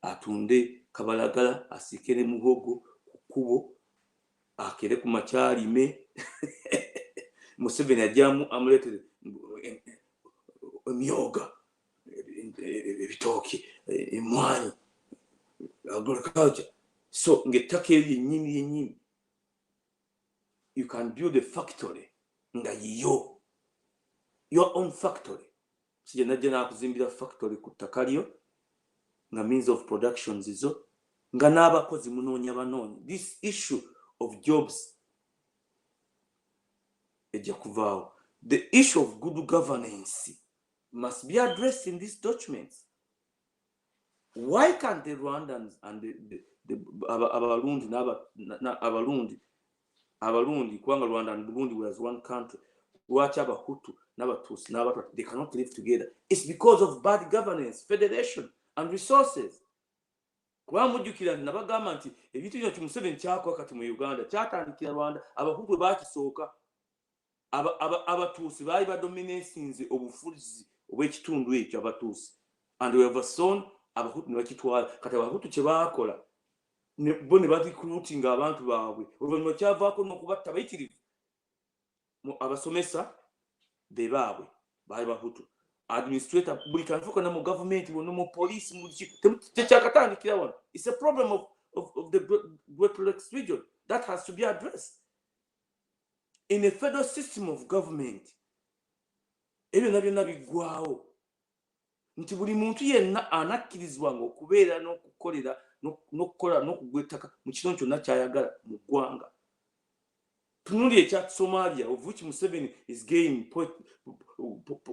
[SPEAKER 1] atunde kabalagala asikire muhogo ku kkubo akere ku makyalime. Museveni ajjamu amuleetere emyoga, ebitooki, emwanyi, agriculture. So ng'ettaka eryo yennyini you can build a factory nga yiyo, your own factory. Sije najja nakuzimbira factory ku ttaka lyo nga means of production zizo nga n'abakozi munoonya banoonyi. This issue of jobs ejja kuvaawo. The issue of good governance must be addressed in these documents. Why can't the Rwandans and the Abarundi, kubanga Rwanda and Burundi was one country, lwaki Abahutu n'Abatusi n'Abatwa they cannot live together? It's because of bad governance, federation and resources. Kuba mujjukira nabagamba nti ebintu bino Museveni kyakola kati mu Uganda kyatandikira Rwanda, Abahutu bakisooka, Abatusi baali badominatinze obufuzi obw'ekitundu ekyo Abatusi, and we have sown Abahutu ne bakitwala. Kati Abahutu kye baakola bo ne recruiting abantu baabwe, oluvannyuma kyavaako n'okubatta bayitirivu. Abasomesa be baabwe baali Bahutu, administrator buli kantu konna mu gavumenti bonna mu police mu tekyakatandikira wano. It's a problem of the Great Lakes region that has to be addressed in a federal system of government. Ebyo byonna biggwawo nti buli muntu yenna anakkirizibwanga okubeera n'okukolera n'okukola n'okugwa ettaka mu kitundu kyonna ky'ayagala mu ggwanga. Tunuulira ekya Somalia, of which Museveni is gaining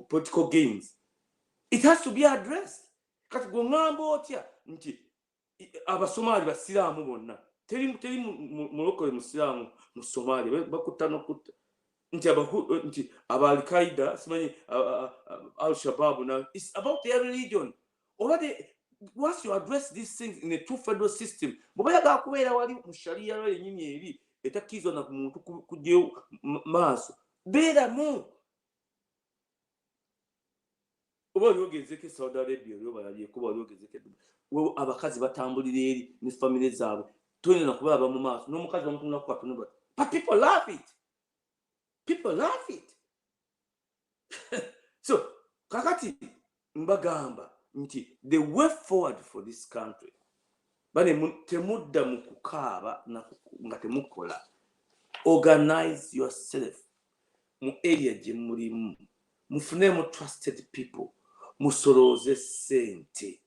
[SPEAKER 1] political gains. It has to be addressed. Kati gwe ngamba otya nti Abasomali basiraamu bonna, teri mulokole musiraamu mu Somalia, bakutta n'okutta nti Al-Qaeda, simanyi Al-Shabaab now. It's about their religion. Once you address these things in a true federal system, mubayaga kubeera wali mu sharia lwa yennyini eri etakkiriza na ku muntu kujjeyo maaso, beeramu. Oba olyogezeko Saudi Arabia olyo balabyeko, oba olyogezeko abakazi batambulira eri ne famire zaabwe, tolina na kubalaba mu maaso, n'omukazi bamutunulako katono bati. But people love it. People love it. So kakati mbagamba nti the way forward for this country, bane temudda mu kukaaba nga temukola. Organize yourself mu area gye mulimu, mufunemu trusted people, musolooze sente,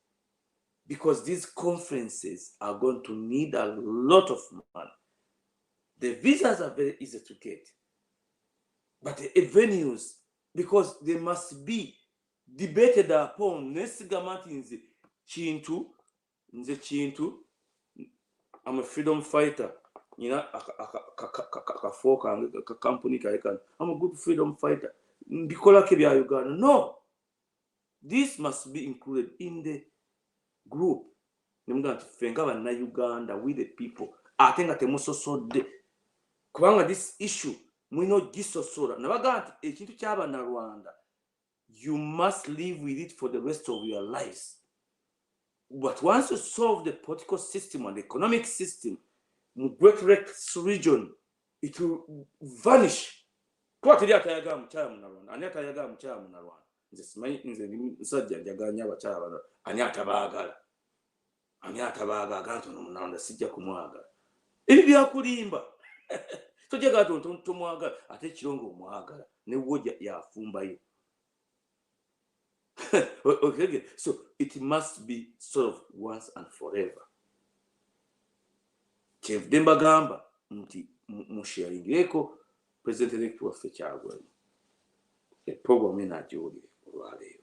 [SPEAKER 1] because these conferences are going to need a lot of money. The visas are very easy to get, but the venues, because they must be debated upon. Nesigama nti nze Kintu, I'm a freedom fighter. know, a company, I'm a good freedom fighter. No, this must be included in the group. Uganda with the people. I think that so this issue, we know this so Rwanda. You must live with it for the rest of your lives. But once you solve the political system and the economic system, Great Rex region, it will vanish. Ibi byakulimba tojja tomwagala ate kirongo omwagala ne wojja yafumbayo. Okay, so it must be solved once and forever. Kyevudde mbagamba nti musharingireko President elect waffe Kyagulanyi eprogramu enagyolire olwaleero.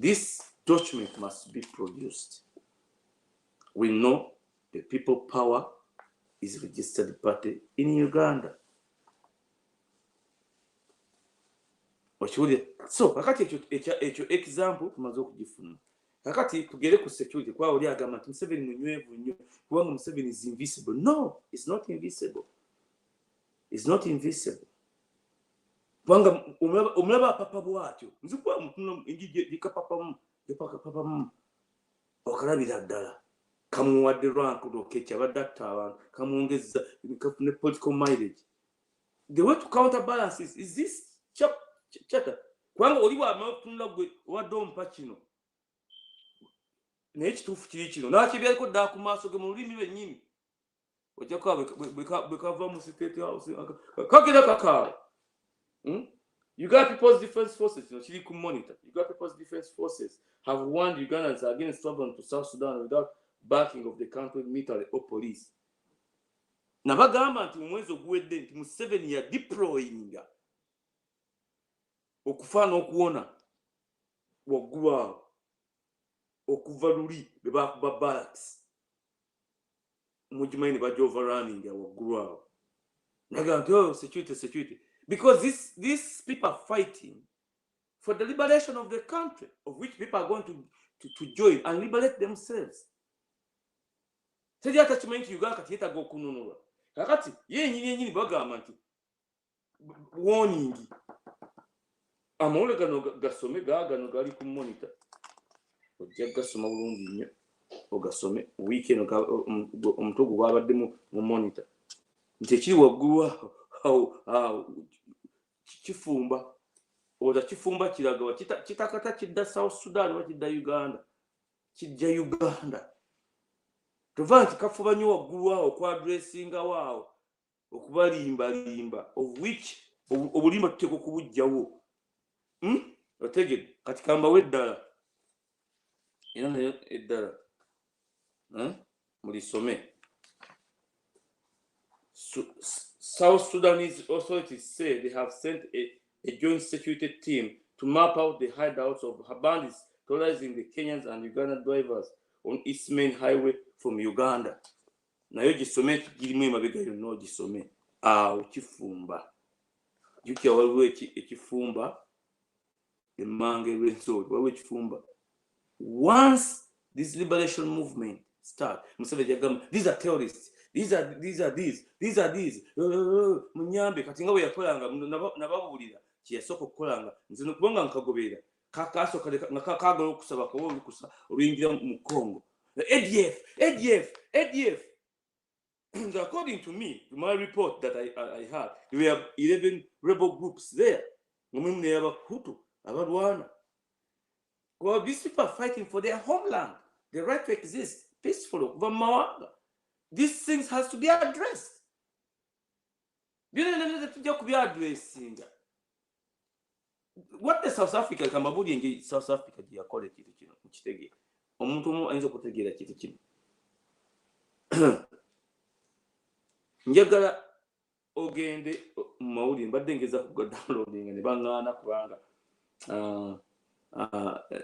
[SPEAKER 1] This document must be produced. We know the people power is a registered party in Uganda. So, kakati ekyo example tumaze okugifuna. Kakati tugere ku security kwa oli agamba nti Museveni munywevu nnyo kubanga Museveni is invisible. No, it's not invisible. It's not invisible. Kubanga omulaba papa bwatyo nzikuba mutuno engije likapapamu papamu okalabira ddala kamuwadde lwankudo kekyabadde atta abantu kamwongeza ne political mileage. The way to counterbalance is this chata kubanga oli bwamala okutunula gwe owadde omupa kino naye kituufu kiri kino nakibyeko ddala ku maaso ge mu lulimi lwennyini ojja kuba bwe kava mu state house kagera kakaala. Uganda People's Defense Forces, kiri ku monitor. Uganda People's Defense Forces have warned Ugandans against traveling to South Sudan without backing of the country military or police. Nabagamba nti mu mwezi oguwedde nti Museveni ya deployinga okufaana okuwona waggulu awo okuva luli be bakuba barracks mugimanyi ne bajja overrunning waggulu awo nagamba nti security because these people are fighting for the liberation of the country, of which people are going to join and liberate themselves. Tedi attachment Uganda kati yetaga okununulwa kakati yenyini bagamba nti warning amawulire gano gasome gano gali ku monitor ojja gasoma bulungi nnyo ogasome weekend omutugu gwabadde mu monitor nti ekiri waggulu kifumba oza kifumba kiraga kitakata kidda South Sudan oba kidda Uganda kijja Uganda tova nti kafuba nnyo waggulu awo okwadressinga waawo okubalimbalimba of which obulimba tuteeka okubujjawo otegedde kati kambawo eddala era nayo eddala mulisome. South Sudanese authorities say they have sent a joint security team to map out the hideouts of bandits terrorizing the Kenyans and Ugandan drivers on its main highway from Uganda. Nayo gisome kirimu emabega yonna gisome awo kifumba jukya waliwo ekifumba emange lw'ensoli waliwo ekifumba. Once this liberation movement start Museveni agamba these are terrorists, these are these munyambe kati nga bwe yakolanga nababuulira kyeyasooka okukolanga nze nokubanga nkagoberera kakasooka nga kagala okusaba kawa olukusa oluyingira mu Congo. ADF and according to me, to my report that I had, there were 11 rebel groups there. Well, these people are fighting for their homeland, the right to exist peacefully. These things has to be addressed. What the South Africa Kambabudi and South Africa they are called it. Omuntu ayinza okutegeera kitu kino. Njagala ogende mu mawulire mbadde ngeza ku downloading ne baŋŋaana kubanga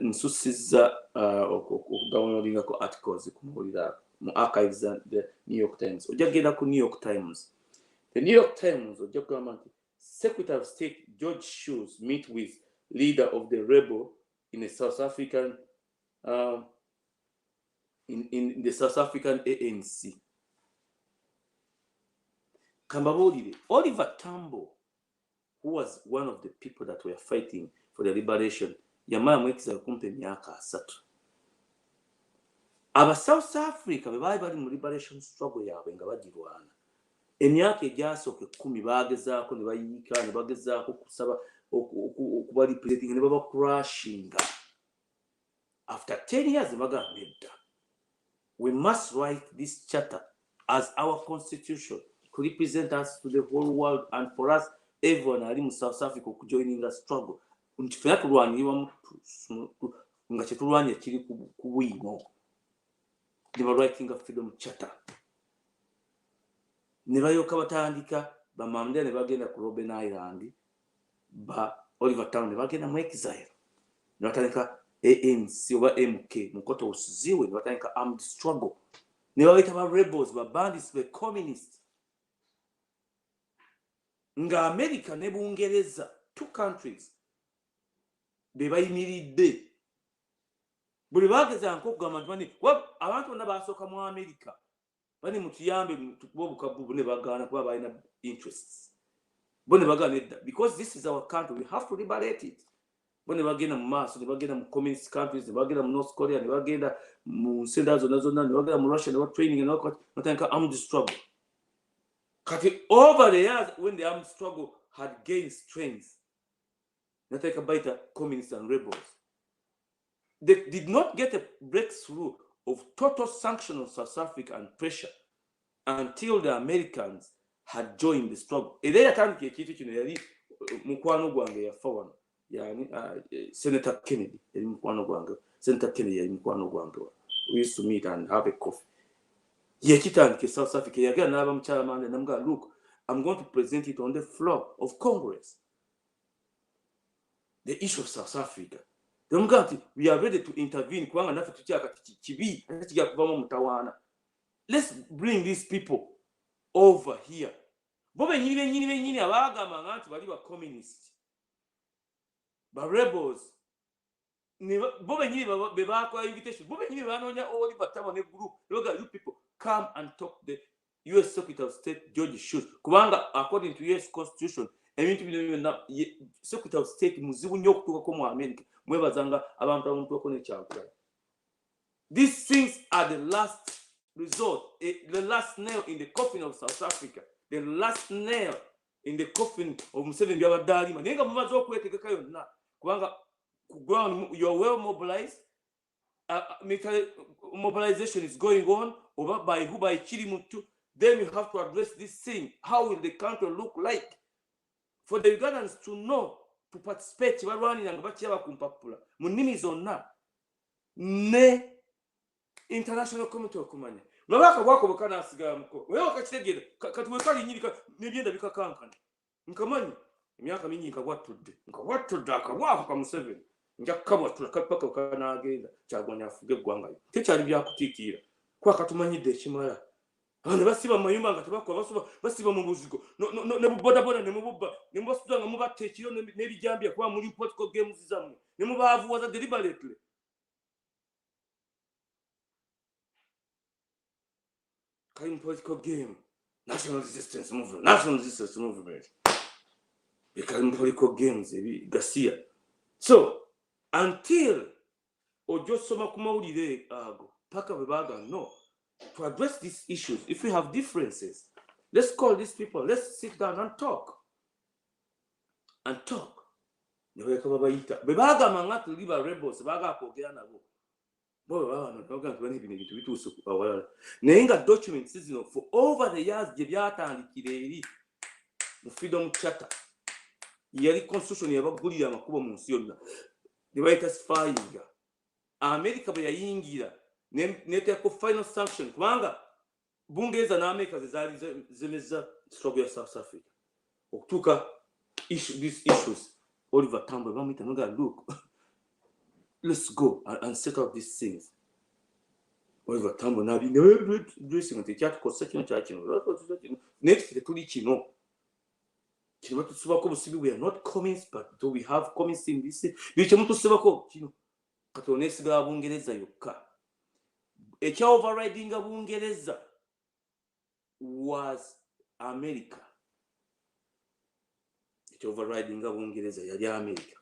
[SPEAKER 1] nsusizza okudownloadingako articles ku mawulire ago. mu archives the New York Times ojja kugenda ku New York Times. The New York Times ojja kugamba nti Secretary of State George Shultz meet with leader of the rebel in the South African in the South African ANC. Kambabulire, Oliver Tambo, who was one of the people that were fighting for the liberation, yamala mwekiza kumpe myaka 3. Aba South Africa be bali mu liberation struggle yaabwe nga bagirwana. Emyaka egyasooka 10 bagezaako ne bayiika ne bagezaako kusaba okuba representing ne baba crashinga. After 10 years bagamba nedda. We must write this charter as our constitution to represent us to the whole world and for us everyone ali mu South Africa joining the struggle. Ntifuna tulwanirwa nga kyetulwanya kiri ku buyimo. They were writing a freedom charter. Ne bayoka batandika bamamde ne bagenda ku Robben Island ba Oliver Tambo ne bagenda mu exile. Ne batandika ANC oba MK mukoto usiziwe ne batandika armed struggle. Ne baita ba rebels ba bandits ba communists. Nga America ne Bungereza, 2 countries be bayimiridde. Buli bageza nkokugamba nti bani abantu bonna basooka mu America bani mutuyambe tukuba obukabu ne bagaana kuba balina interests. Bone bagana nedda because this is our country, we have to liberate it. Bone bagenda mu maaso ne bagenda mu communist countries ne bagenda mu North Korea ne bagenda mu senda zonna ne bagenda mu Russia ne ba training and all that armed struggle. Kati over the years when the armed struggle had gained strength, nataka baita communists and rebels, they did not get a breakthrough of total sanction on South Africa and pressure until the Americans had joined the struggle. Era yatandika ekintu kino yali mukwano gwange yafa wano, yani Senator Kennedy yali mukwano gwange. Senator Kennedy yali mukwano gwange. We used to meet and have a coffee. Yekitandika South Africa yagala n'aba mukyala mande namugamba, look, I'm going to present it on the floor of Congress. The issue of South Africa. We are ready to intervene. Let's bring these people over here. Bobe nyini abagamba nganti bali ba communist. Ba rebels. Bobe nyini beba kwa invitation. Bobe nyini banonya Oliver Tambo ne group. Look, you people come and talk to the US Secretary of State George Shultz. Kubanga according to US Constitution, Secretary of State muzibu nnyo okutuuka ko mu America. Mwebazanga abantu abamutuuka ne kyagula. These things are the last resort, the last nail in the coffin of South Africa, the last nail in the coffin of Museveni byabadalima. Nenga mumaze okwetegeka yonna kubanga ku ground you're well mobilized. Mobilization is going on over by who by Chirimutu. Then you have to address this thing. How will the country look like? For the Ugandans to know, to participate, munimi zonna ne international community okumanya. Mabaka bwako bukana asigala muko. Wewe kakitegera katuwekali nyiri nebyenda bikakankana. Nkamanyi emyaka mingi nkawatudde akabwako ka Museveni. Njakabwa tulakapaka kana agenda kyagwanya afuge gwanga. Tekyali byakutiikira. Kwa katumanyidde ekimala. Ane basiba mayumba nga tebakwa basiba mu buzigo ne bodaboda ne mububba ne mbasuda nga mubatte ekiro n'ebijambya kwa muri political games zammwe ne mubaavuwaza deliberately. Kind political game, national resistance movement. The kind political games Garcia. So until ojosoma kumawulire ago paka bebaga no. To address these issues, if we have differences, let's call these people, let's sit down and talk. Bebaga mangatu liba rebels, baga kogera nabo. Nenga documents for over the years jebyatandikira eri mu freedom charter. Yali constitution yabagulira amakubo mu nsi yonna. The right spying. America bwe yayingira neteko final sanction kubanga Bungereza na America zemeza struggle ya South Africa okutuka these issues. Oliver Tambo bamita noga, look, let's go and set up these things. Oiva tambo nabi ne dressing te chat ko sakino cha kino next the tuli kino kino tusuba ko busibi we are not comments but do we have comments in this biche mtu tusuba ko kino katonesi ga bungereza yokka ekya overriding bungereza was America ekya overriding bungereza yali America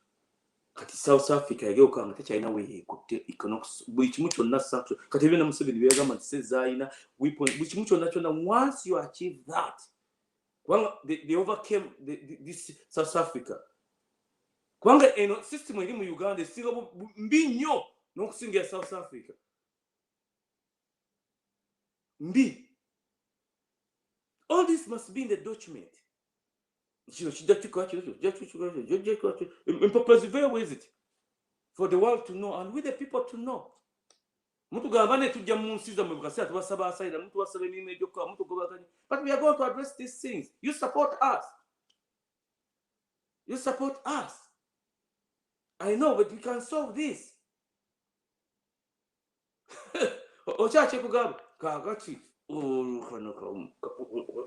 [SPEAKER 1] kati South Africa yageuka ngate China we kote economics buli mucho na santo kati bina Museveni byagamba tsezaina weapon buli mucho nacho na once you achieve that kwanga they overcame this South Africa kwanga eno system eri mu Uganda singa mbi nnyo n'okusinga South Africa mbi. All this must be in the document. You know, where is it? For the world to know and with the people to know. But we are going to address these things. You support us. You support us. I know, but we can solve this.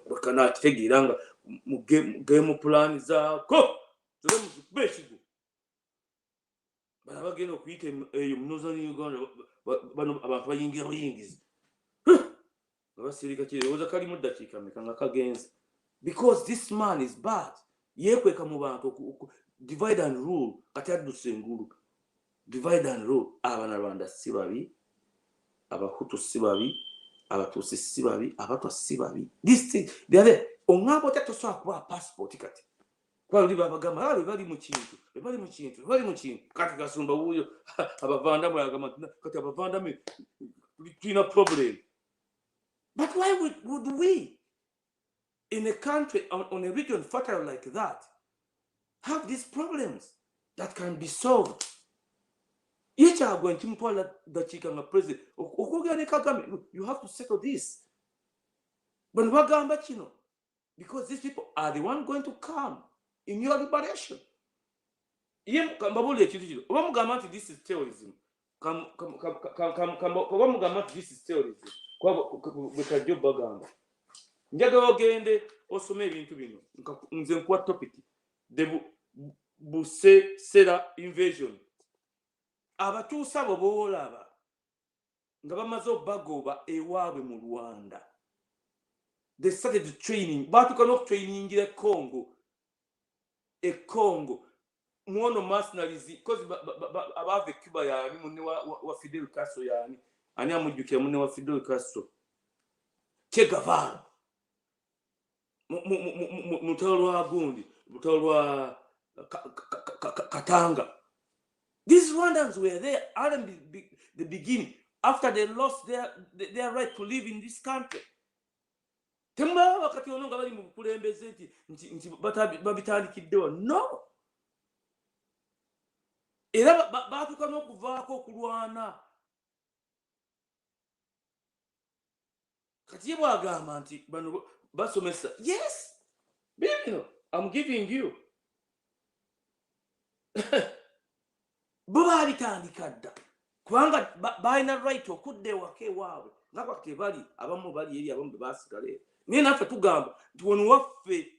[SPEAKER 1] Bakana tegiranga mu game plan zako zero mubeshigo barabagenda okuyita eyo munoza ni Uganda bano abantu bayingiza babasirika kiroza kali mu dakika mekanga kagenza because this man is bad yekweka mu bantu divide and rule kataddu sengulu divide and rule abana Rwanda sibabi abahutu sibabi abatusi sibabi abatwa sibabi this thing the other ongabo tatoso akwa passport kati kwa liba bagama bali mu kintu kati gasumba uyo abavanda mu yagama kati abavanda me twina problem. But why would we in a country on a region fertile like that have these problems that can be solved? Each are going to pull the chicken president. You have to settle this. But because these people are the one going to come in your liberation. This is terrorism. This is terrorism. The Busesera invasion. Abatuusa abo boolaba nga bamaze bagoba ewaabwe mu Rwanda. They started training. Batuka n'okutrainingira Congo. Muono mercenaries because abave Cuba yani munne wa Fidel Castro yani. Ani amujjukira munne wa Fidel Castro. Che Guevara. Mutalo Gundi. Mutalo Katanga. These Rwandans were there at the beginning, after they lost their right to live in this country. No. Yes, I'm giving you. Baba bitandikadda kubanga baina right okudde wake waabwe ngaba tebali abamu bali eri abamu basigale niye nafe tugamba nti wano waffe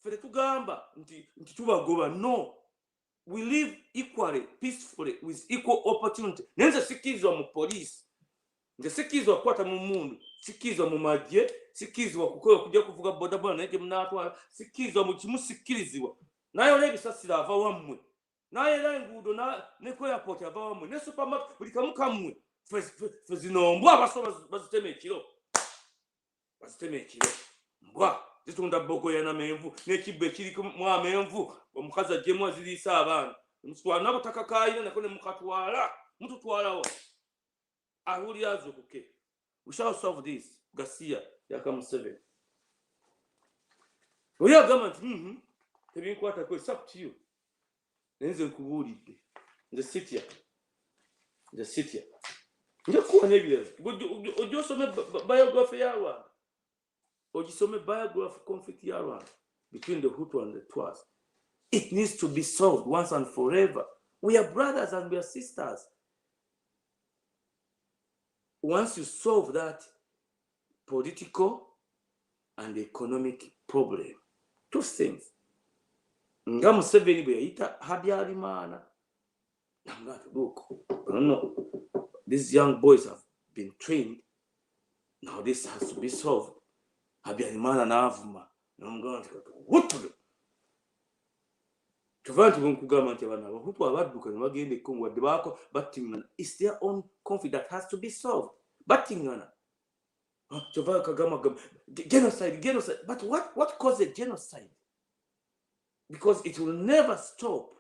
[SPEAKER 1] fere tugamba nti tubagoba. No, we live equally peacefully with equal opportunity. Nenze sikizwa mu police, nze sikizwa kwata mu mundu, sikizwa mu majje, sikizwa kukola kujja kuvuga boda boda naye mnatwala, sikizwa mu kimusikirizibwa naye olebisasira ava wammwe naye langudo ne ko airport ava wammwe ne supermarket buli kamu kamwe fezinombwa abasoba baziteme ekiro mbwa zitunda bogoya na menvu n'ekibbe kiri mu amenvu omukazi ajjemu aziriisa abaana mutwala nabutaka kaayina nako ne mukatwala mututwalawo ahulyazo kuke. We shall solve this. Garcia yaka Museveni oya government tebinkwata ko it's up to you. Nenze nkubuulidde nze sitya njakuwa n'ebirezo ojja osome biography ya Rwanda, ogisome biography conflict ya Rwanda between the Hutu and the Twas. It needs to be solved once and forever. We are brothers and we are sisters. once you solve that political and economic problem, two things. Nga Museveni bwe yayita Habyarimana. I'm not, look, I don't know. These young boys have been trained. Now this has to be solved. Habyarimana n'avuma. N'omugamba nti Hutu. Tuva nti bw'nkugamba nti abana Abahutu abadduka ne bagenda e Congo wadde baako battingana. It's their own conflict that has to be solved. Battingana. Tuva Kagame genocide. But what caused the genocide? Because it will never stop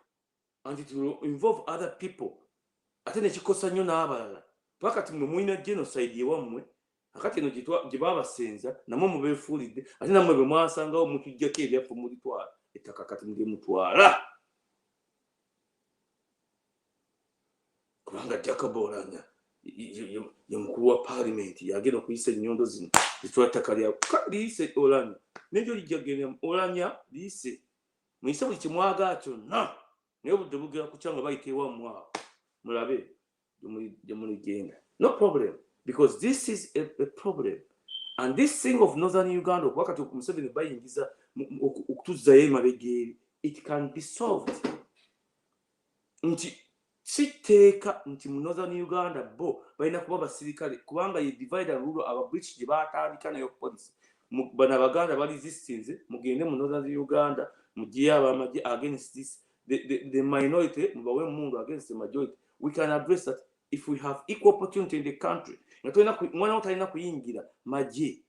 [SPEAKER 1] and it will involve other people. Ate nekikosa nnyo n'abalala. Pakati mwe mulina genocide ewammwe. Akati eno gye baabasenza namwe mubeefuulidde ate nammwe bwe mwasangawo mutujjako ebyaffe mulitwala ettaka kati mulyemutwala. Kubanga Jacob Olanya ye mukulu wa paalimenti yagenda okuyisa ennyondo zino zitwala ttaka lyawe liise Olanya n'ekyo lijja genda Olanya liise muyise buli kimwagala kyonna naye obudde bugera ku kyanga bayita ewammwe awo mulabe gye muligenda. No problem. Because this is a problem. And this thing of northern Uganda, wakati Museveni bayingiza okutuzzayo emabega, it can be solved. Nti siteeka nti mu northern Uganda bo balina kuba basirikale kubanga ye divide and rule aba British gye baatandika nayo policy. Bano Abaganda ba resistance mugende mu northern Uganda mugiye abamagye against this the minority mubawe mundu against the majority. We can address that if we have equal opportunity in the country. Mwana utalina kuyingira maji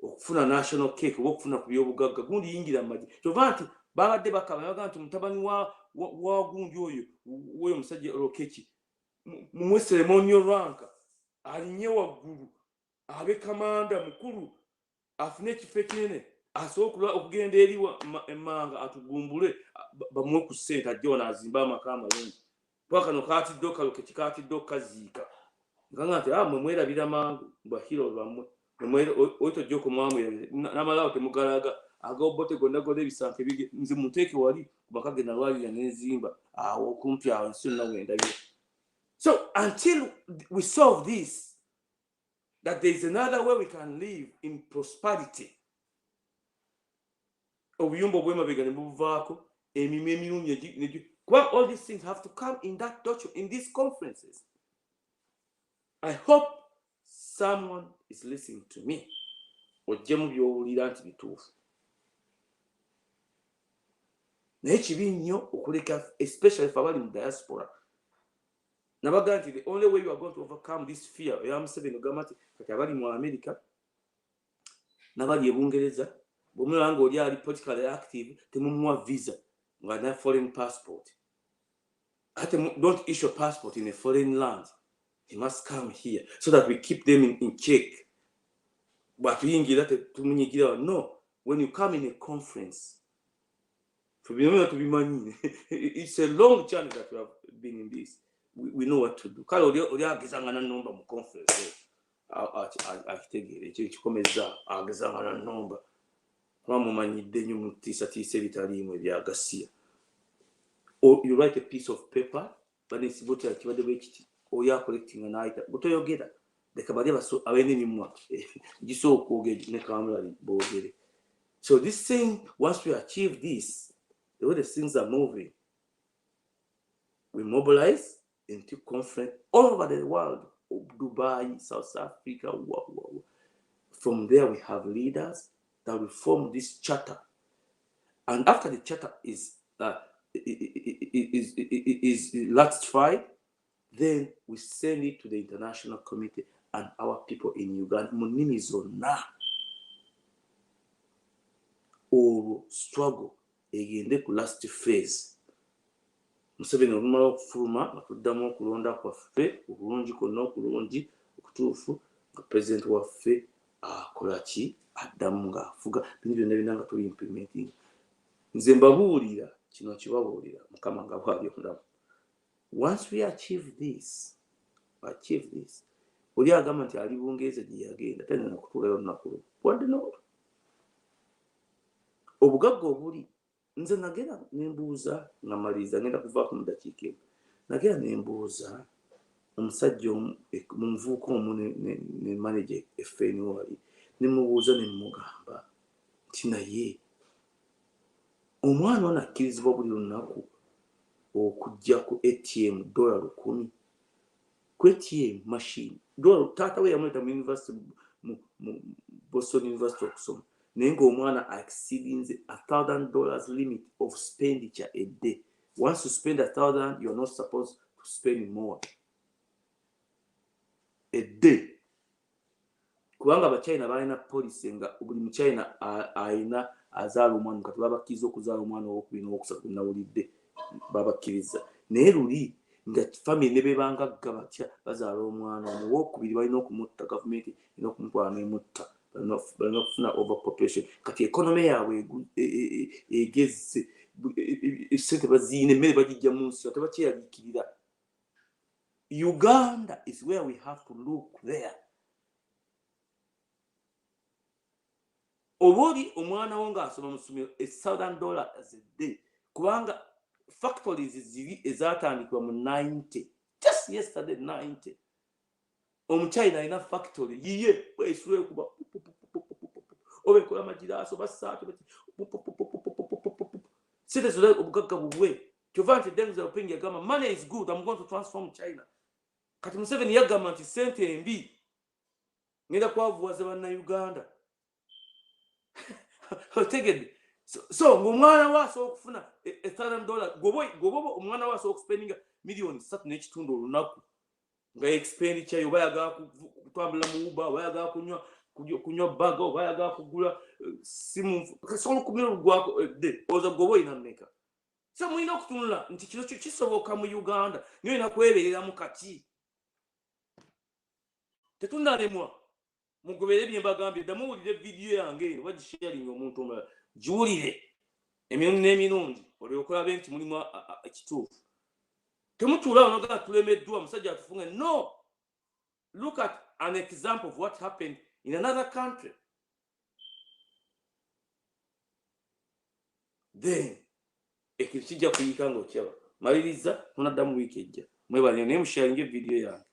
[SPEAKER 1] okufuna national cake okufuna ku byobugagga gundi yingira maji kyova nti babadde bakaba nti mutabani wa gundi oyo musajja Rokechi mu ceremonial rank alinye waggulu abe kamanda mukulu afune ekifo kinene asobola okugenda eri emmanga atugumbule bamuwe ku ssente ajja n'azimba amaka amalungi paka no kati doka Rokechi kati doka ziika nganga ati mwe mwerabira mangu bahiro bamwe mwe oito joko mwamwe namalawo temugalaga agobote gondagode bisanke bige nzi muteke wali bakage na lwali ya nezimba okumpi awo nsino wenda bye. So until we solve this, that there is another way we can live in prosperity, obuyumba bwema bigane buvaako emime emirungi all these things have to come in that document, in these conferences. I hope someone is listening to me. Ojjemu byowulira nti bituufu. Naye kibi nnyo okuleka, especially for abali mu diaspora. Nabaga nti the only way you are going to overcome this fear ya Museveni ogamba nti kati abali mu America n'abali e Bungereza bw'omulanga oli ali politically active temumuwa visa nga na foreign passport. Don't issue a passport in a foreign land. He must come here so that we keep them in check. But no, when you come in a conference, it's a long journey that we have been in this. We know what to do. Or you write a piece of paper, but it's oya collecting an item butoyogera leka bali baso abene nimwa giso okwogeje ne kamera bogere. So this thing, once we achieve this, the way the things are moving, we mobilize into conference all over the world, Dubai, South Africa. From there we have leaders that will form this charter, and after the charter is ratified, then we send it to the international committee and our people in Uganda. Munini zonna or struggle egende ku last phase. Museveni olumala okufuluma atuddamu okulonda kwaffe obulungi konna okulungi okutuufu nga president waffe akola ki addamu ng'afuga bino byonna bina nga tuli implementing. Nze mbabuulira kino kibabuulira Mukama nga bw'ali omulamu. Once we achieve this, oli agamba nti ali Bungereza gye yagenda tagenda kutuulayo olunaku lumu. Wadde n'olwo obugagga obuli, nze nagenda nembuuza nga maliriza ngenda kuvaako mu dakiika emu, nagenda nembuuza omusajja omuvubuka omu ne manager effeni wali ne mubuuza ne mugamba nti naye omwana ono akkirizibwa buli lunaku okujja ku ATM $100 ku ATM machine taata we yamuleta mu university mu Boston University okusoma naye ng'omwana exceeding $1,000 limit of expenditure a day. Once you spend $1,000, you're not supposed to spend more a day. Kubanga abachina balina policy nga buli muchina ayina azaala omwana kati babakkiriza okuzaala omwana owokubiri n'owokusatu nawulidde babakkiriza naye luli nga family ne bebangagga batya bazaala omwana owokubiri balina okumutta gavumenti erina okumutwala n'emutta balina okufuna overpopulation kati economy yaabwe egezze sente baziina emmere bagijja mu nsi tebakyeraliikirira. Uganda is where we have to look there. Obodi omwana wo ng'asoma mu ssomero $1,000 a day kubanga factories ziri ezatandikibwa mu 90 just yesterday 90 omuchina alina factory yiye bwesule kuba oba ekola amagiraasi oba saati sente zole obugagga bubwe kyova nti Deng Xiaoping yagamba money is good, I'm going to transform China. Kati Museveni yagamba nti sente embi ngenda kwavuwaza bannayuganda. Otegedde so ng'omwana we asobola okufuna $1,000 gobo omwana we asobola okuspendinga million 3.5 olunaku nga expenditure yo bayagala kutambula mu Uber bayagala kunywa baga oba bayagala kugula simu kasobola okumira olugwako oza gobo ina mmeka. So mulina okutunula nti kino kisoboka mu Uganda niyo ina kwebereramu kati tetunnalemwa mugobere bye mbagambye ddamu wulire video yange wagisharing omuntu omulala giwulire emirundi n'emirundi olyokola nti mulimu ekituufu temutuula onogaa tulemeddwa omusajja atufunge. No, look at an example of what happened in another country. Then ekintu kijja kuyiika ng'okyaba maliriza tunaddamu wiiki ejja mwebale naye musharinge video yange.